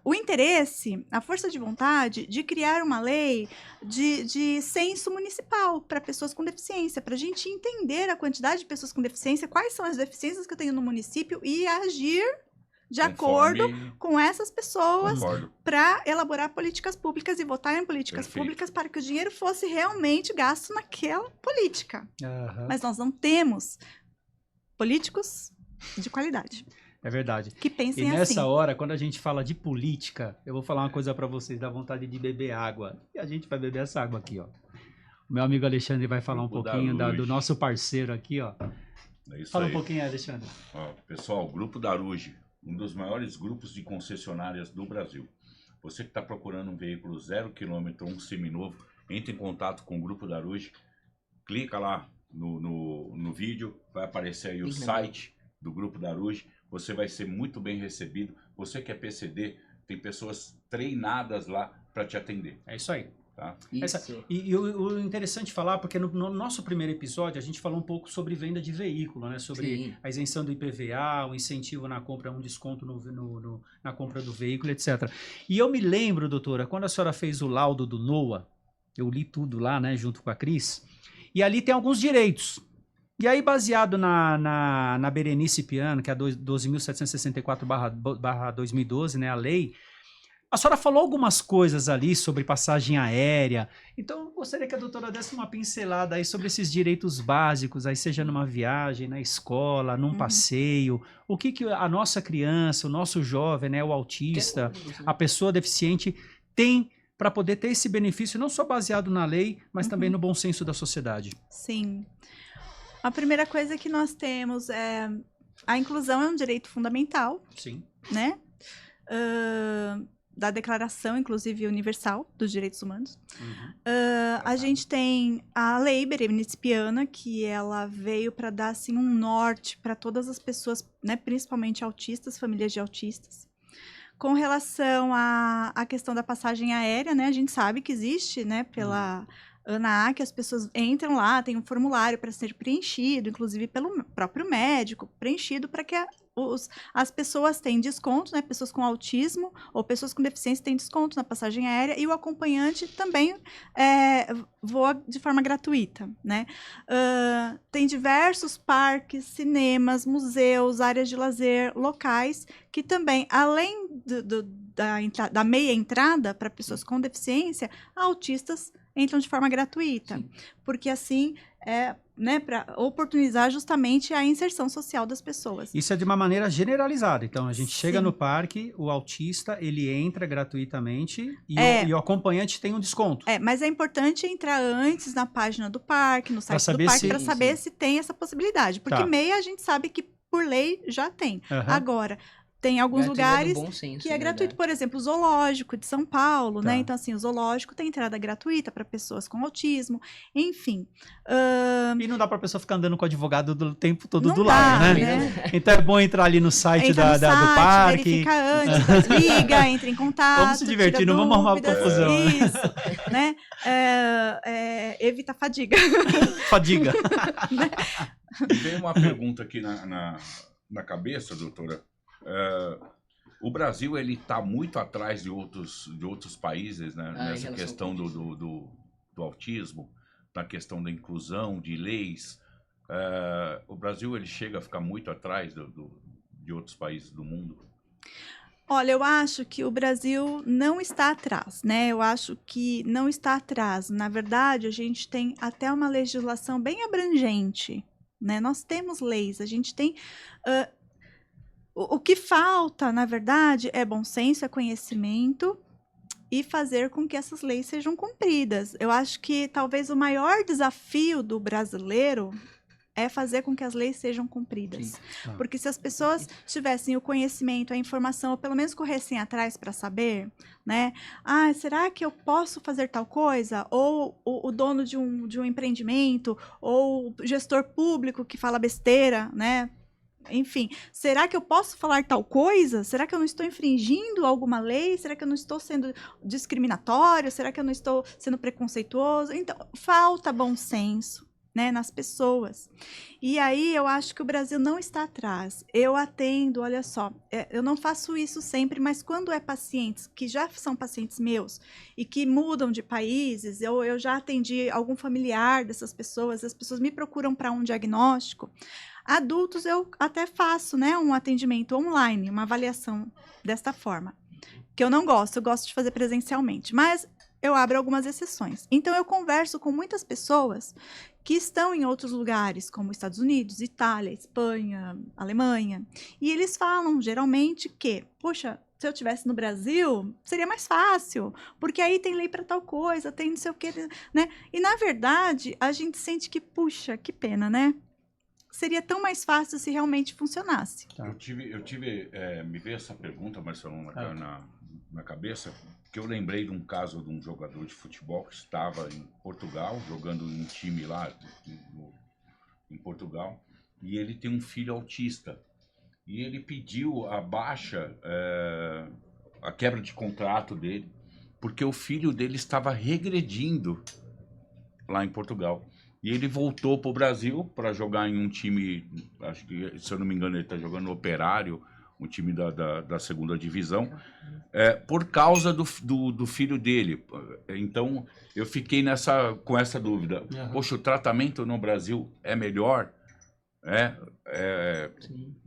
o interesse, a força de vontade de criar uma lei de censo municipal para pessoas com deficiência, para a gente entender a quantidade de pessoas com deficiência, quais são as deficiências que eu tenho no município e agir de acordo com essas pessoas para elaborar políticas públicas e votar em políticas públicas para que o dinheiro fosse realmente gasto naquela política. Uhum. Mas nós não temos políticos de qualidade. É verdade. Que pensem E nessa assim. hora, quando a gente fala de política, eu vou falar uma coisa para vocês, dá vontade de beber água. E a gente vai beber essa água aqui, ó. O meu amigo Alexandre vai falar um pouquinho do nosso parceiro aqui, ó. É isso Fala aí. um pouquinho, Alexandre. Ó, pessoal, o Grupo Daruge, um dos maiores grupos de concessionárias do Brasil. Você que está procurando um veículo 0 km ou um seminovo, entre em contato com o Grupo Daruge, clica lá no vídeo, vai aparecer aí o site do Grupo Daruge, você vai ser muito bem recebido. Você que é PCD, tem pessoas treinadas lá para te atender. É isso aí. Tá? E o interessante falar, porque no nosso primeiro episódio a gente falou um pouco sobre venda de veículo, né? Sobre a isenção do IPVA, o incentivo na compra, um desconto na compra do veículo, etc. E eu me lembro, doutora, quando a senhora fez o laudo do Noah, eu li tudo lá, né, junto com a Cris, e ali tem alguns direitos. E aí, baseado na Berenice Piano, que é a 12.764/2012, né, a lei, a senhora falou algumas coisas ali sobre passagem aérea, então eu gostaria que a doutora desse uma pincelada aí sobre esses direitos básicos, aí seja numa viagem, na escola, num passeio, o que a nossa criança, o nosso jovem, né, o autista, a pessoa deficiente tem para poder ter esse benefício, não só baseado na lei, mas também no bom senso da sociedade. Sim. A primeira coisa que nós temos é a inclusão é um direito fundamental, Sim. né? Da Declaração, inclusive, Universal dos Direitos Humanos. A gente tem a Lei Berenice Piana, que ela veio para dar assim, um norte para todas as pessoas, né, principalmente autistas, famílias de autistas. Com relação à questão da passagem aérea, né, a gente sabe que existe, né, pela ANA, que as pessoas entram lá, tem um formulário para ser preenchido, inclusive pelo próprio médico, preenchido para que as pessoas têm desconto, né? Pessoas com autismo ou pessoas com deficiência têm desconto na passagem aérea e o acompanhante também voa de forma gratuita, né? Tem diversos parques, cinemas, museus, áreas de lazer, locais que também, além da meia entrada para pessoas com deficiência, autistas entram de forma gratuita, porque assim né, para oportunizar justamente a inserção social das pessoas. Isso é de uma maneira generalizada. Então, a gente chega no parque, o autista, ele entra gratuitamente e o acompanhante tem um desconto. Mas é importante entrar antes na página do parque, no site do parque, para saber se tem essa possibilidade. Porque meia a gente sabe que por lei já tem. Agora, tem alguns lugares que é gratuito. Por exemplo, o Zoológico de São Paulo, né? Então, assim, o Zoológico tem entrada gratuita para pessoas com autismo, enfim. E não dá para a pessoa ficar andando com o advogado o tempo todo do lado, né? Então é bom entrar ali no site, do parque. Verifica antes, liga, entra em contato. Vamos se divertir, não vamos arrumar confusão. Isso, né? Evita a fadiga. Fadiga. Me veio uma pergunta aqui na cabeça, doutora. O Brasil ele está muito atrás de outros países, né, nessa questão do autismo, na questão da inclusão, de leis. O Brasil ele chega a ficar muito atrás de outros países do mundo. Olha, eu acho que o Brasil não está atrás, né? Eu acho que não está atrás. Na verdade, a gente tem até uma legislação bem abrangente, né? Nós temos leis, a gente tem... O que falta, na verdade, é bom senso, é conhecimento e fazer com que essas leis sejam cumpridas. Eu acho que talvez o maior desafio do brasileiro é fazer com que as leis sejam cumpridas. Porque se as pessoas tivessem o conhecimento, a informação, ou pelo menos corressem atrás para saber, né? Será que eu posso fazer tal coisa? Ou o dono de um empreendimento, ou o gestor público que fala besteira, né? Enfim, será que eu posso falar tal coisa? Será que eu não estou infringindo alguma lei? Será que eu não estou sendo discriminatório? Será que eu não estou sendo preconceituoso? Então, falta bom senso, né, nas pessoas. E aí eu acho que o Brasil não está atrás. Eu atendo, olha só, eu não faço isso sempre, mas quando é pacientes que já são pacientes meus e que mudam de países, eu já atendi algum familiar dessas pessoas, as pessoas me procuram para um diagnóstico. Adultos eu até faço, né, um atendimento online, uma avaliação desta forma, que eu não gosto, eu gosto de fazer presencialmente, mas eu abro algumas exceções. Então eu converso com muitas pessoas que estão em outros lugares, como Estados Unidos, Itália, Espanha, Alemanha, e eles falam geralmente que, poxa, se eu estivesse no Brasil, seria mais fácil, porque aí tem lei para tal coisa, tem não sei o que, né? E na verdade, a gente sente que, puxa, que pena, né? Seria tão mais fácil se realmente funcionasse. Eu tive me veio essa pergunta, Marcelo, na cabeça, que eu lembrei de um caso de um jogador de futebol que estava em Portugal, jogando em um time lá em Portugal, e ele tem um filho autista. E ele pediu a baixa, a quebra de contrato dele, porque o filho dele estava regredindo lá em Portugal. E ele voltou para o Brasil para jogar em um time, acho que, se eu não me engano, ele está jogando no Operário, um time da segunda divisão, por causa do filho dele. Então, eu fiquei com essa dúvida. Poxa, o tratamento no Brasil é melhor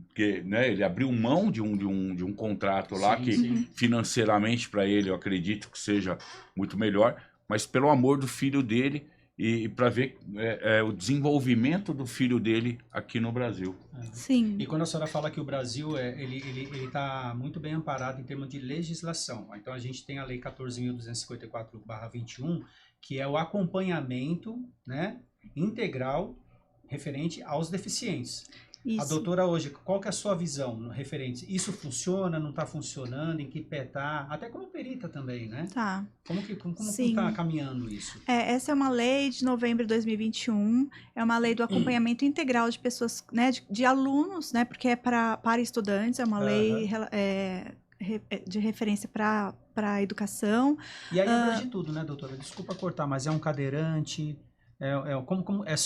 Porque, né, ele abriu mão de um contrato lá que financeiramente para ele eu acredito que seja muito melhor, mas pelo amor do filho dele e para ver o desenvolvimento do filho dele aqui no Brasil. Sim. E quando a senhora fala que o Brasil ele está muito bem amparado em termos de legislação, então a gente tem a Lei 14.254/21, que é o acompanhamento, né, integral referente aos deficientes. Isso. A doutora hoje, qual que é a sua visão referente? Isso funciona, não está funcionando, em que pé está? Até como perita também, né? Tá. Como está caminhando isso? Essa é uma lei de novembro de 2021, é uma lei do acompanhamento integral de pessoas, né, de alunos, né, porque é para estudantes, é uma lei de referência para a educação. E aí abrange tudo, né, doutora? Desculpa cortar, mas é um cadeirante...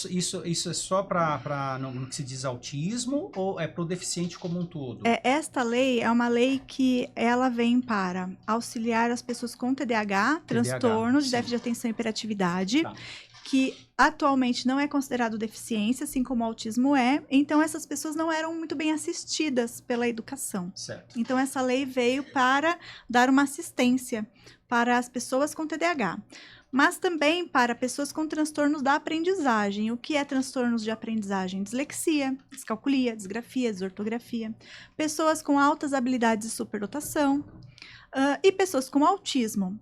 Isso é só para no que se diz autismo ou é para o deficiente como um todo? Esta lei é uma lei que ela vem para auxiliar as pessoas com TDAH, transtorno de déficit de atenção e hiperatividade, que atualmente não é considerado deficiência, assim como o autismo é. Então, essas pessoas não eram muito bem assistidas pela educação. Certo. Então, essa lei veio para dar uma assistência para as pessoas com TDAH. Mas também para pessoas com transtornos da aprendizagem. O que é transtornos de aprendizagem? Dislexia, descalculia, disgrafia, desortografia. Pessoas com altas habilidades de superdotação e pessoas com autismo.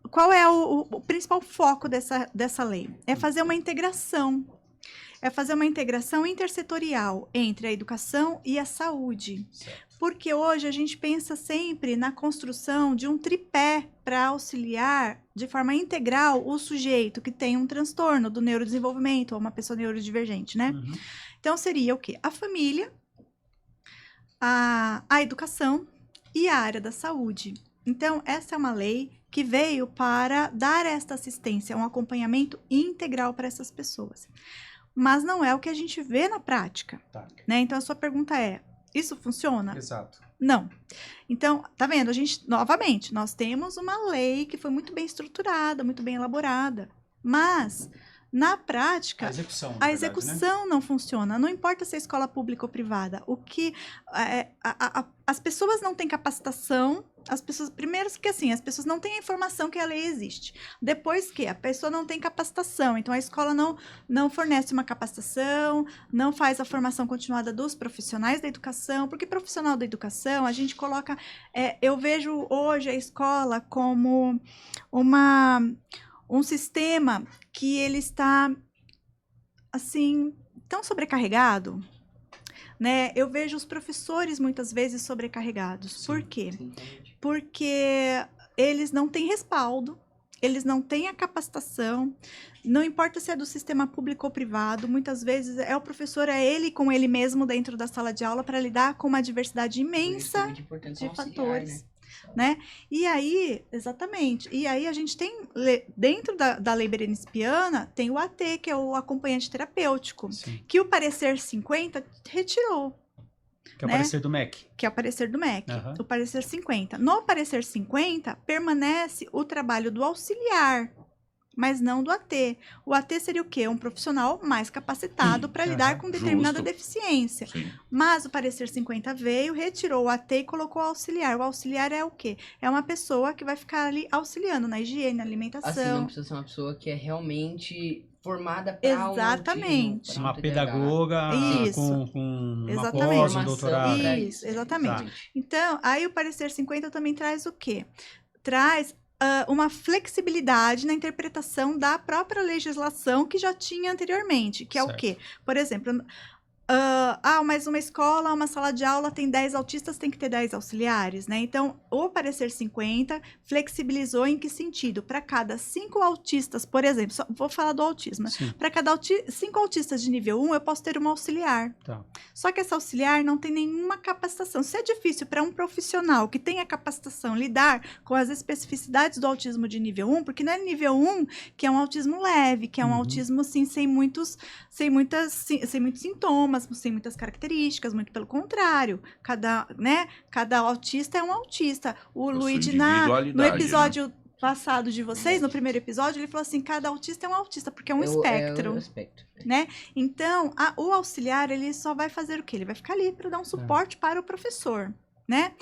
Qual é o principal foco dessa lei? É fazer uma integração. É fazer uma integração intersetorial entre a educação e a saúde. Certo. Porque hoje a gente pensa sempre na construção de um tripé para auxiliar de forma integral o sujeito que tem um transtorno do neurodesenvolvimento ou uma pessoa neurodivergente, né? Uhum. Então seria o quê? A família, a educação e a área da saúde. Então essa é uma lei que veio para dar esta assistência, um acompanhamento integral para essas pessoas. Mas não é o que a gente vê na prática, né? Então a sua pergunta é: isso funciona? Exato. Não. Então, tá vendo? Novamente, nós temos uma lei que foi muito bem estruturada, muito bem elaborada, mas na prática, a execução não funciona. Não importa se é escola pública ou privada. As pessoas não têm capacitação. Primeiro que assim, as pessoas não têm a informação que a lei existe. Depois que a pessoa não tem capacitação, então a escola não fornece uma capacitação, não faz a formação continuada dos profissionais da educação, porque profissional da educação, a gente coloca... eu vejo hoje a escola como um sistema que ele está, assim, tão sobrecarregado, né? Eu vejo os professores muitas vezes sobrecarregados. Sim, por quê? Sim. Porque eles não têm respaldo, eles não têm a capacitação, não importa se é do sistema público ou privado, muitas vezes o professor, ele com ele mesmo dentro da sala de aula para lidar com uma diversidade imensa de fatores. Né? E aí, exatamente, e aí a gente tem, dentro da lei berenispiana, tem o AT, que é o acompanhante terapêutico, sim, que o parecer 50 retirou. Que é o parecer do MEC. Que é o parecer do MEC, o parecer 50. No parecer 50, permanece o trabalho do auxiliar, mas não do AT. O AT seria o quê? Um profissional mais capacitado para lidar com determinada deficiência. Sim. Mas o parecer 50 veio, retirou o AT e colocou o auxiliar. O auxiliar é o quê? É uma pessoa que vai ficar ali auxiliando na higiene, na alimentação. Assim, não precisa ser uma pessoa que é realmente formada para exatamente. Uma pedagoga com uma pós, um doutorado. Isso, exatamente. Tá. Então, aí o parecer 50 também traz o quê? Traz uma flexibilidade na interpretação da própria legislação que já tinha anteriormente, que é certo. O quê? Por exemplo, mas uma escola, uma sala de aula tem 10 autistas, tem que ter 10 auxiliares, né? Então, o parecer 50 flexibilizou em que sentido? Para cada 5 autistas, por exemplo, vou falar do autismo, para cada 5 autistas de nível 1, eu posso ter uma auxiliar. Tá. Só que essa auxiliar não tem nenhuma capacitação. Se é difícil para um profissional que tenha capacitação lidar com as especificidades do autismo de nível 1, porque não é nível 1 que é um autismo leve, que é um autismo, assim, sem muitos sintomas, sem muitas características, muito pelo contrário. Cada autista é um autista. O Luigi, no episódio passado de vocês, no primeiro episódio, ele falou assim, cada autista é um autista, porque é um espectro. É um espectro. Né? Então, o auxiliar, ele só vai fazer o quê? Ele vai ficar ali para dar um suporte para o professor, né?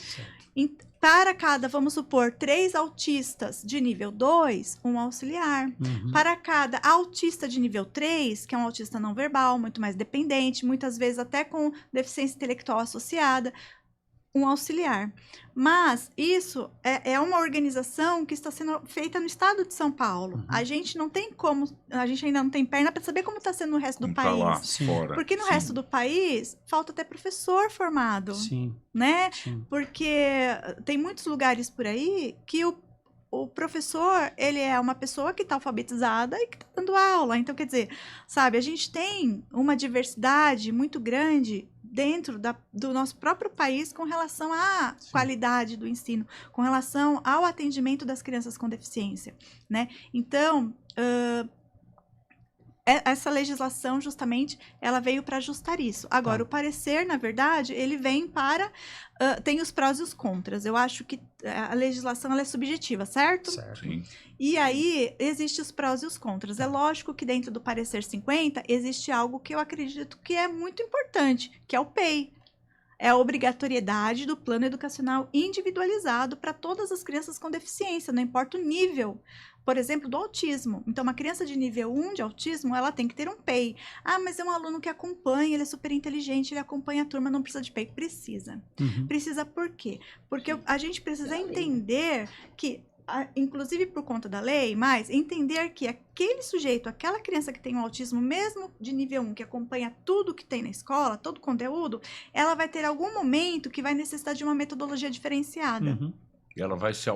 Para cada, vamos supor, 3 autistas de nível 2, um auxiliar. Para cada autista de nível 3, que é um autista não verbal, muito mais dependente, muitas vezes até com deficiência intelectual associada, um auxiliar. Mas isso é uma organização que está sendo feita no estado de São Paulo. A gente não tem como, a gente ainda não tem perna para saber como está sendo no resto do país. Lá, fora. Porque no resto do país falta até professor formado, né? Porque tem muitos lugares por aí que o professor, ele é uma pessoa que está alfabetizada e que está dando aula. Então, quer dizer, sabe, a gente tem uma diversidade muito grande dentro do nosso próprio país com relação à qualidade do ensino, com relação ao atendimento das crianças com deficiência, né? Então, essa legislação, justamente, ela veio para ajustar isso. Agora, o parecer, na verdade, ele vem para... tem os prós e os contras. Eu acho que a legislação ela é subjetiva, certo? Sim. E aí, existem os prós e os contras. É lógico que dentro do parecer 50, existe algo que eu acredito que é muito importante, que é o PEI. É a obrigatoriedade do plano educacional individualizado para todas as crianças com deficiência, não importa o nível. Por exemplo, do autismo. Então, uma criança de nível 1 de autismo, ela tem que ter um PEI. Ah, mas é um aluno que acompanha, ele é super inteligente, ele acompanha a turma, não precisa de PEI. Precisa. Precisa por quê? Porque a gente precisa entender que, inclusive por conta da lei, mas entender que aquele sujeito, aquela criança que tem um autismo, mesmo de nível 1, que acompanha tudo que tem na escola, todo o conteúdo, ela vai ter algum momento que vai necessitar de uma metodologia diferenciada. E ela vai se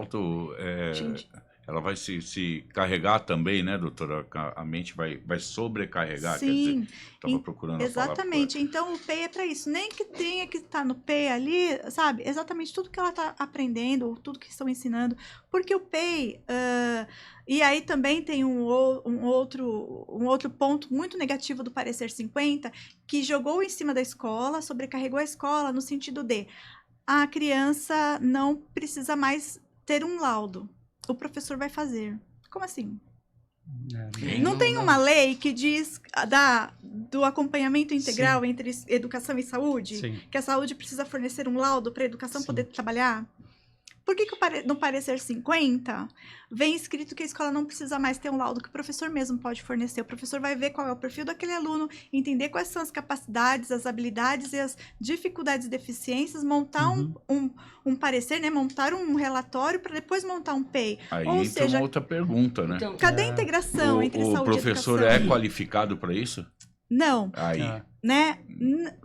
ela vai se carregar também, né, doutora? A mente vai sobrecarregar, Sim, quer dizer, estava procurando exatamente. Então, o PEI é para isso. Nem que tenha que estar no PEI ali, sabe? Exatamente tudo que ela está aprendendo, ou tudo que estão ensinando. Porque o PEI... e aí também tem um outro ponto muito negativo do parecer 50, que jogou em cima da escola, sobrecarregou a escola, no sentido de a criança não precisa mais ter um laudo. O professor vai fazer. Como assim? Não tem uma lei que diz do acompanhamento integral entre educação e saúde? Que a saúde precisa fornecer um laudo para a educação poder trabalhar? Por que no parecer 50 vem escrito que a escola não precisa mais ter um laudo, que o professor mesmo pode fornecer? O professor vai ver qual é o perfil daquele aluno, entender quais são as capacidades, as habilidades e as dificuldades e deficiências, montar um parecer, né? Montar um relatório para depois montar um PEI. Aí entra uma outra pergunta, né? Então, cadê a integração entre saúde e educação? O professor é qualificado para isso? Não. Aí. Né?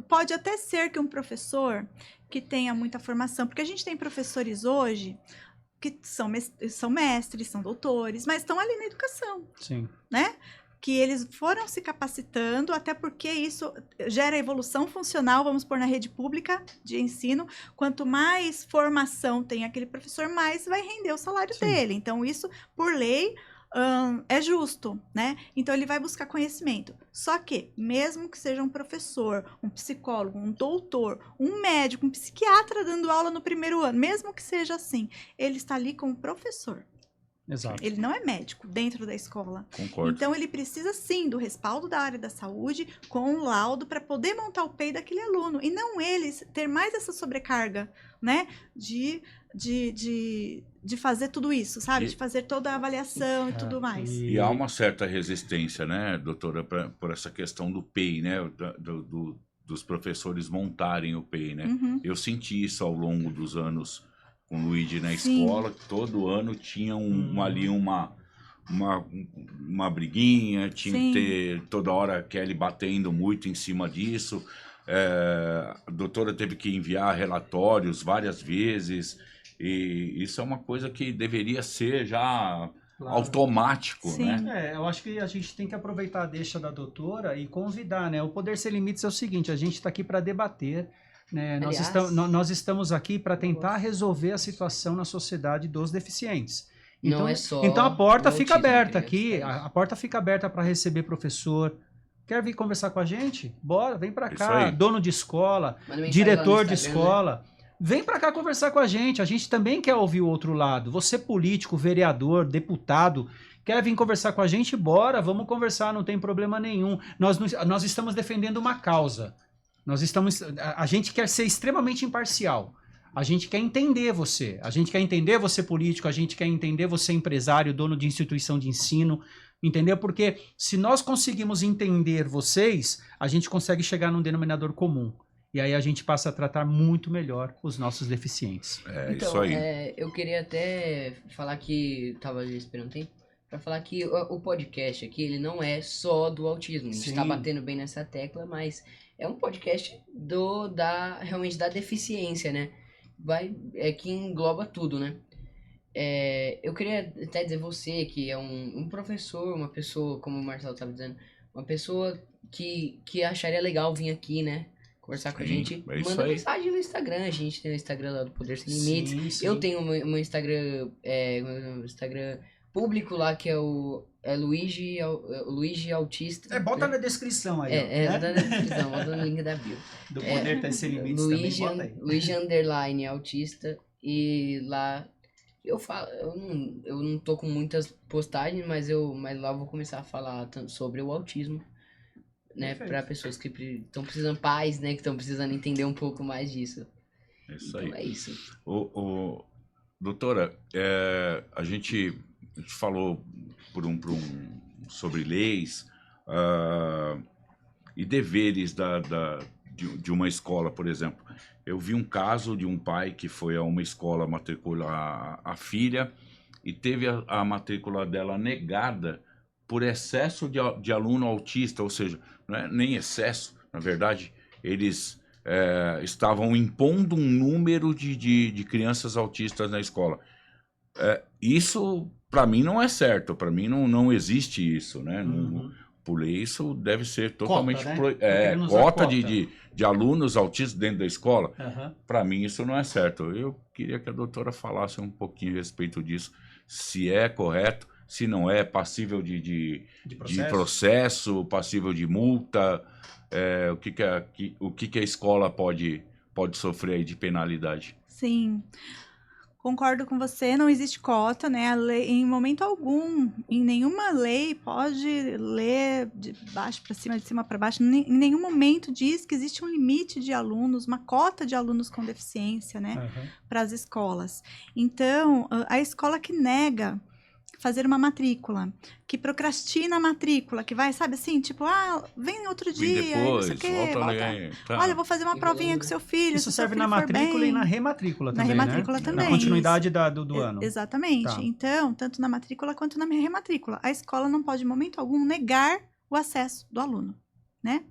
Pode até ser que um professor que tenha muita formação, porque a gente tem professores hoje que são mestres, são doutores, mas estão ali na educação, né? Que eles foram se capacitando, até porque isso gera evolução funcional, vamos pôr na rede pública de ensino, quanto mais formação tem aquele professor, mais vai render o salário dele. Então, isso, por lei, é justo, né? Então, ele vai buscar conhecimento. Só que, mesmo que seja um professor, um psicólogo, um doutor, um médico, um psiquiatra dando aula no primeiro ano, mesmo que seja assim, ele está ali como professor. Exato. Ele não é médico dentro da escola. Concordo. Então, ele precisa, sim, do respaldo da área da saúde com um laudo para poder montar o PEI daquele aluno. E não eles ter mais essa sobrecarga, né? De fazer tudo isso, sabe? De fazer toda a avaliação e tudo mais. E há uma certa resistência, né, doutora, por essa questão do PEI, né? Dos professores montarem o PEI, né? Eu senti isso ao longo dos anos com o Luigi na escola, que todo ano tinha ali uma briguinha, tinha que ter toda hora a Kelly batendo muito em cima disso. A doutora teve que enviar relatórios várias vezes, e isso é uma coisa que deveria ser já automático, né? Eu acho que a gente tem que aproveitar a deixa da doutora e convidar, né? O Poder Sem Limites é o seguinte, a gente está aqui para debater, né? Nós estamos aqui para tentar resolver a situação na sociedade dos deficientes. Então, não é só então a porta fica aberta aqui, a porta fica aberta para receber professor. Quer vir conversar com a gente? Bora, vem para cá. Dono de escola, diretor de escola. vem para cá conversar com a gente também quer ouvir o outro lado. Você político, vereador, deputado, quer vir conversar com a gente? Bora, vamos conversar, não tem problema nenhum. Nós estamos defendendo uma causa. A gente quer ser extremamente imparcial. A gente quer entender você. A gente quer entender você político, a gente quer entender você empresário, dono de instituição de ensino. Entendeu? Porque se nós conseguimos entender vocês, a gente consegue chegar num denominador comum. E aí a gente passa a tratar muito melhor os nossos deficientes. Então, isso aí. Eu queria até falar que... Tava esperando um tempo. Pra falar que o podcast aqui, ele não é só do autismo. A gente tá batendo bem nessa tecla, mas é um podcast realmente da deficiência, né? Que engloba tudo, né? Eu queria até dizer você que é um professor, uma pessoa, como o Marcelo estava dizendo, uma pessoa que acharia legal vir aqui, né? Conversar com a gente. Manda mensagem no Instagram. A gente tem o Instagram lá do Poder Sem Limites. Sim. Eu tenho o Instagram, Instagram público lá, que é o Luigi Autista. Bota na descrição aí. Bota na descrição, bota no link da bio. Do Poder Sem Limites também, bota aí. Luigi _Autista. E lá... eu não tô com muitas postagens, mas lá eu vou começar a falar sobre o autismo, né? Para pessoas que estão precisando, pais, né? Que estão precisando entender um pouco mais disso. Isso então, aí. É isso. Doutora, a gente falou sobre leis e deveres de uma escola, por exemplo. Eu vi um caso de um pai que foi a uma escola matricular a filha e teve a matrícula dela negada por excesso de aluno autista, ou seja, não é nem excesso, na verdade, eles estavam impondo um número de crianças autistas na escola. Isso, para mim, não é certo, para mim não existe isso, né? Por lei, isso deve ser totalmente... Cota de alunos autistas dentro da escola. Para mim, isso não é certo. Eu queria que a doutora falasse um pouquinho a respeito disso, se é correto, se não é, passível de processo, passível de multa, o que a escola pode sofrer aí de penalidade. Sim. Concordo com você, não existe cota, né? A lei, em momento algum, em nenhuma lei pode ler de baixo para cima, de cima para baixo. Em nenhum momento diz que existe um limite de alunos, uma cota de alunos com deficiência, né? Para as escolas. Então, a escola que nega fazer uma matrícula, que procrastina a matrícula, que vai, sabe assim, tipo, vem outro dia, depois, não sei o quê, olha, eu vou fazer uma provinha com seu filho. Isso serve na matrícula e na rematrícula também, na rematrícula também. Na continuidade do ano. Exatamente. Tá. Então, tanto na matrícula quanto na rematrícula. A escola não pode, em momento algum, negar o acesso do aluno, né?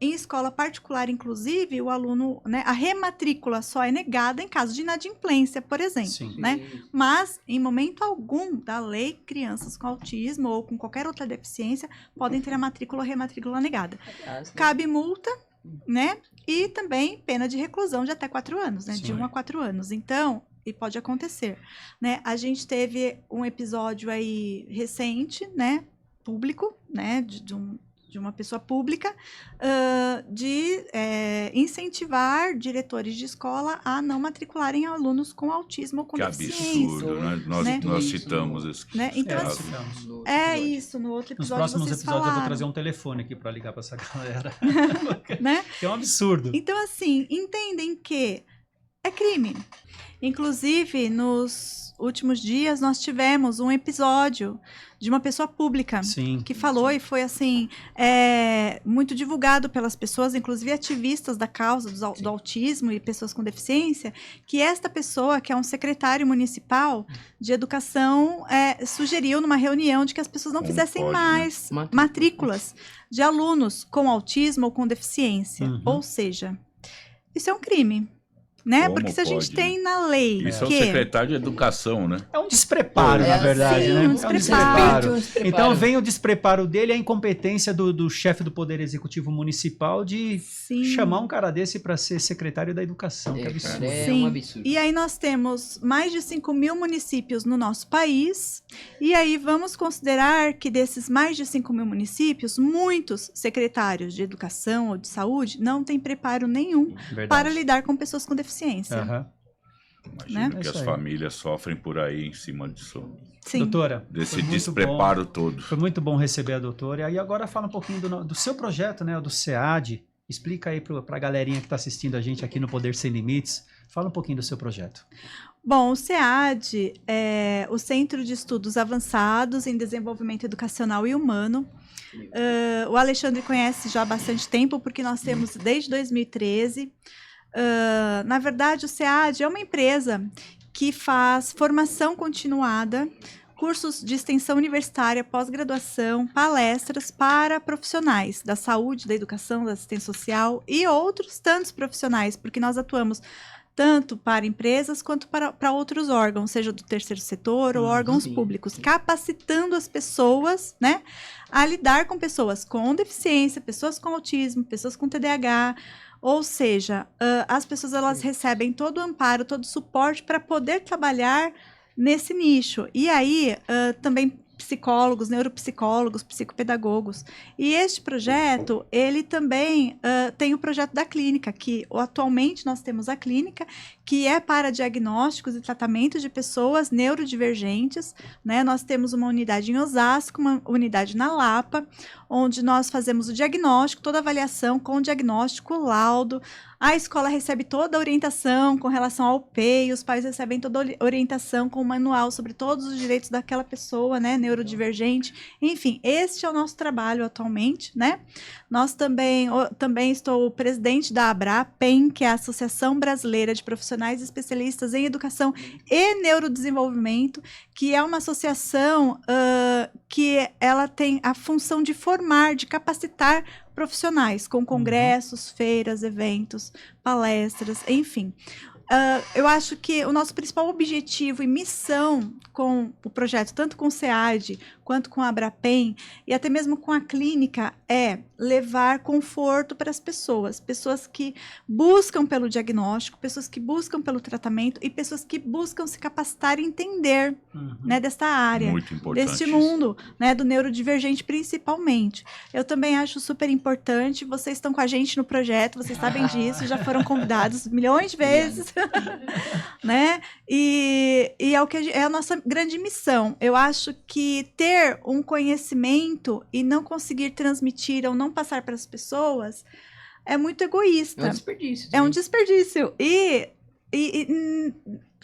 Em escola particular, inclusive, o aluno, né, a rematrícula só é negada em caso de inadimplência, por exemplo. Sim. Né? Mas, em momento algum da lei, crianças com autismo ou com qualquer outra deficiência podem ter a matrícula ou rematrícula negada. Cabe multa, né? E também pena de reclusão de até 4 anos, né? Sim. De 1 a 4 anos. Então, e pode acontecer, né? A gente teve um episódio aí recente, né? Público, né? De uma pessoa pública, de incentivar diretores de escola a não matricularem alunos com autismo ou com deficiência. Que absurdo, né? Nós citamos esse né? Então, isso, no outro episódio. Nos próximos episódios eu vou trazer um telefone aqui para ligar para essa galera. Né? Que é um absurdo. Então, assim, entendem que é crime. Inclusive, nos últimos dias, nós tivemos um episódio de uma pessoa pública que falou e foi, assim, muito divulgado pelas pessoas, inclusive ativistas da causa do autismo e pessoas com deficiência, que esta pessoa, que é um secretário municipal de educação, sugeriu numa reunião de que as pessoas não fizessem mais matrículas de alunos com autismo ou com deficiência. Ou seja, isso é um crime. né? Como Porque se a gente pode, tem na lei Isso é o que... secretário de Educação, né? É um despreparo, É, na verdade, sim, né? um despreparo. Então vem o despreparo dele, a incompetência do chefe do Poder Executivo Municipal de Sim. chamar um cara desse para ser secretário da Educação. Que absurdo. É Sim. um absurdo. E aí nós temos mais de 5.000 municípios no nosso país, e aí vamos considerar que desses mais de 5.000 municípios, muitos secretários de educação ou de saúde não têm preparo nenhum Verdade. para lidar com pessoas com deficiência. Aham. Imagino Né? que É isso as aí. famílias sofrem por aí em cima disso, Sim. Doutora, desse foi muito despreparo todo. Foi muito bom receber a doutora. E aí agora fala um pouquinho do seu projeto, né? Do SEAD. Explica aí para a galerinha que está assistindo a gente aqui no Poder Sem Limites. Fala um pouquinho do seu projeto. Bom, o SEAD é o Centro de Estudos Avançados em Desenvolvimento Educacional e Humano. O Alexandre conhece já há bastante tempo, porque nós temos desde 2013. Na verdade, o SEAD é uma empresa que faz formação continuada, cursos de extensão universitária, pós-graduação, palestras para profissionais da saúde, da educação, da assistência social e outros tantos profissionais, porque nós atuamos tanto para empresas quanto para outros órgãos, seja do terceiro setor ou órgãos sim, públicos, sim. capacitando as pessoas, né, a lidar com pessoas com deficiência, pessoas com autismo, pessoas com TDAH, ou seja, as pessoas elas recebem todo o amparo, todo o suporte para poder trabalhar nesse nicho. E aí, também psicólogos, neuropsicólogos, psicopedagogos. E este projeto, ele também tem o projeto da clínica, que atualmente nós temos a clínica, que é para diagnósticos e tratamento de pessoas neurodivergentes, né? Nós temos uma unidade em Osasco, uma unidade na Lapa, onde nós fazemos o diagnóstico, toda a avaliação com o diagnóstico, o laudo. A escola recebe toda a orientação com relação ao PEI, os pais recebem toda a orientação com o manual sobre todos os direitos daquela pessoa, né, neurodivergente. Enfim, este é o nosso trabalho atualmente, né? Nós também estou presidente da ABRAPEN, que é a Associação Brasileira de Profissionais Especialistas em Educação e Neurodesenvolvimento, que é uma associação que ela tem a função de formar, de capacitar profissionais, com congressos, feiras, eventos, palestras, enfim. Eu acho que o nosso principal objetivo e missão com o projeto, tanto com o SEAD, quanto com a ABRAPEN, e até mesmo com a clínica, é levar conforto para as pessoas. Pessoas que buscam pelo diagnóstico, pessoas que buscam pelo tratamento e pessoas que buscam se capacitar e entender, né, desta área, Muito importante deste isso. mundo, né, do neurodivergente principalmente. Eu também acho super importante, vocês estão com a gente no projeto, vocês sabem disso, já foram convidados milhões de vezes, né? E é o que é a nossa grande missão. Eu acho que ter um conhecimento e não conseguir transmitir ou não passar para as pessoas é muito egoísta. É um desperdício. É um desperdício. E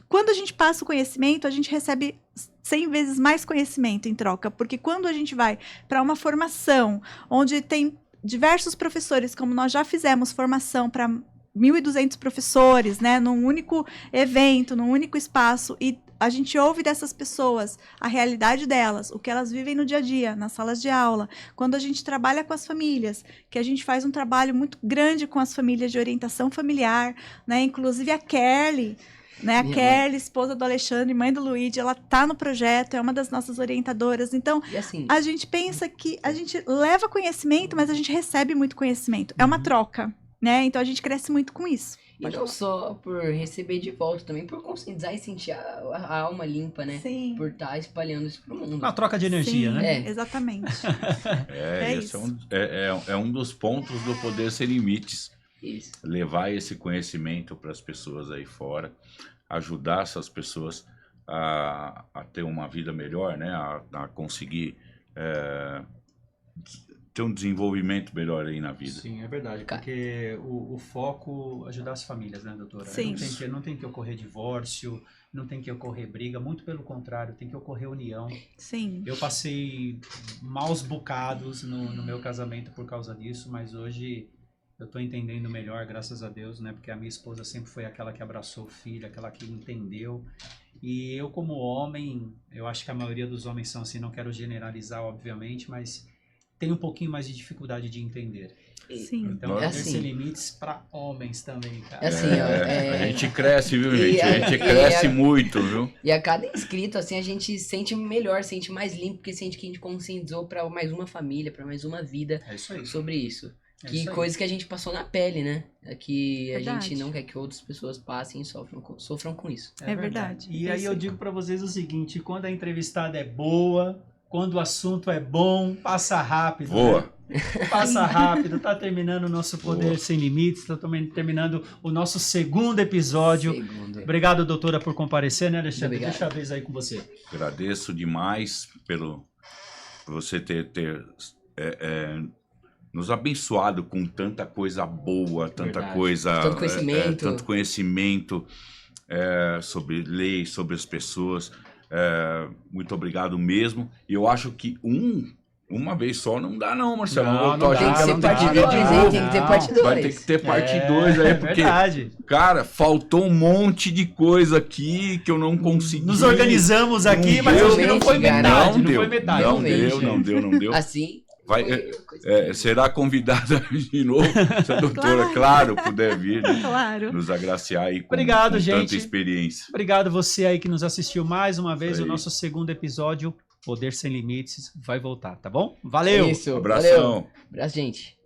quando a gente passa o conhecimento, a gente recebe 100 vezes mais conhecimento em troca, porque quando a gente vai para uma formação onde tem diversos professores, como nós já fizemos formação para 1.200 professores, né, num único evento, num único espaço, e a gente ouve dessas pessoas a realidade delas, o que elas vivem no dia a dia, nas salas de aula. Quando a gente trabalha com as famílias, que a gente faz um trabalho muito grande com as famílias de orientação familiar, né, inclusive a Kelly, né, a Kelly, esposa do Alexandre, mãe do Luigi, ela tá no projeto, é uma das nossas orientadoras. Então, E assim, a gente pensa que a gente leva conhecimento, mas a gente recebe muito conhecimento. É uma troca, né? Então, a gente cresce muito com isso. e não só por receber de volta, também por conscientizar e sentir a alma limpa, né? Sim. Por estar espalhando isso pro mundo. Uma troca de energia, Sim, né? É. Exatamente. Esse é um dos pontos do Poder Sem Limites. Isso. Levar esse conhecimento para as pessoas aí fora, ajudar essas pessoas a ter uma vida melhor, né? A conseguir ter um desenvolvimento melhor aí na vida. Sim, é verdade, porque o foco é ajudar as famílias, né, doutora? Sim. Não tem que ocorrer divórcio, não tem que ocorrer briga, muito pelo contrário, tem que ocorrer união. Sim. Eu passei maus bocados no meu casamento por causa disso, mas hoje eu estou entendendo melhor, graças a Deus, né? Porque a minha esposa sempre foi aquela que abraçou o filho, aquela que entendeu. E eu, como homem, eu acho que a maioria dos homens são assim, não quero generalizar, obviamente, mas tem um pouquinho mais de dificuldade de entender. Sim. Então, Nós- Poder Sem Limites para homens também, cara. Assim, ó, A gente cresce, viu, gente? E A gente cresce muito, viu? E a cada inscrito, assim, a gente sente melhor, sente mais limpo, porque sente que a gente conscientizou pra mais uma família, pra mais uma vida É isso aí. sobre isso. É Que isso aí. coisa que a gente passou na pele, né? É que a Verdade. gente não quer que outras pessoas passem e sofram com isso. É verdade. E É aí isso eu aí. digo para vocês o seguinte, quando a entrevistada é boa, quando o assunto é bom, passa rápido. Voa. Né? Passa rápido, tá terminando o nosso Poder Boa. Sem Limites, tá também terminando o nosso segundo episódio. Segundo. Obrigado, doutora, por comparecer, né, Alexandre? Obrigado. Deixa a vez aí com você. Agradeço demais por você ter nos abençoado com tanta coisa boa, tanta Verdade. coisa... Tanto conhecimento. tanto conhecimento sobre leis, sobre as pessoas. Muito obrigado mesmo. E eu acho que uma vez só não dá não, Marcelo. Não, Eu tô não achando dá, que ela não tem dá, que parte não 2, dá, hein? não. Tem que ter parte 2. Vai ter que ter parte 2 aí, porque, verdade. cara, faltou um monte de coisa aqui que eu não consegui. Nos organizamos aqui, Não mas deu, acho que não foi realmente, metade. Não Não, deu, foi metade. não realmente. deu, não deu. Assim, Vai, foi coisa será convidada de novo, se a doutora, claro, puder vir, né, Claro. nos agraciar aí com, Obrigado, com gente. tanta experiência. Obrigado você aí que nos assistiu mais uma vez. Isso O aí. nosso segundo episódio, Poder Sem Limites, vai voltar, tá bom? Valeu! Isso, Abração. valeu. Abraço, gente.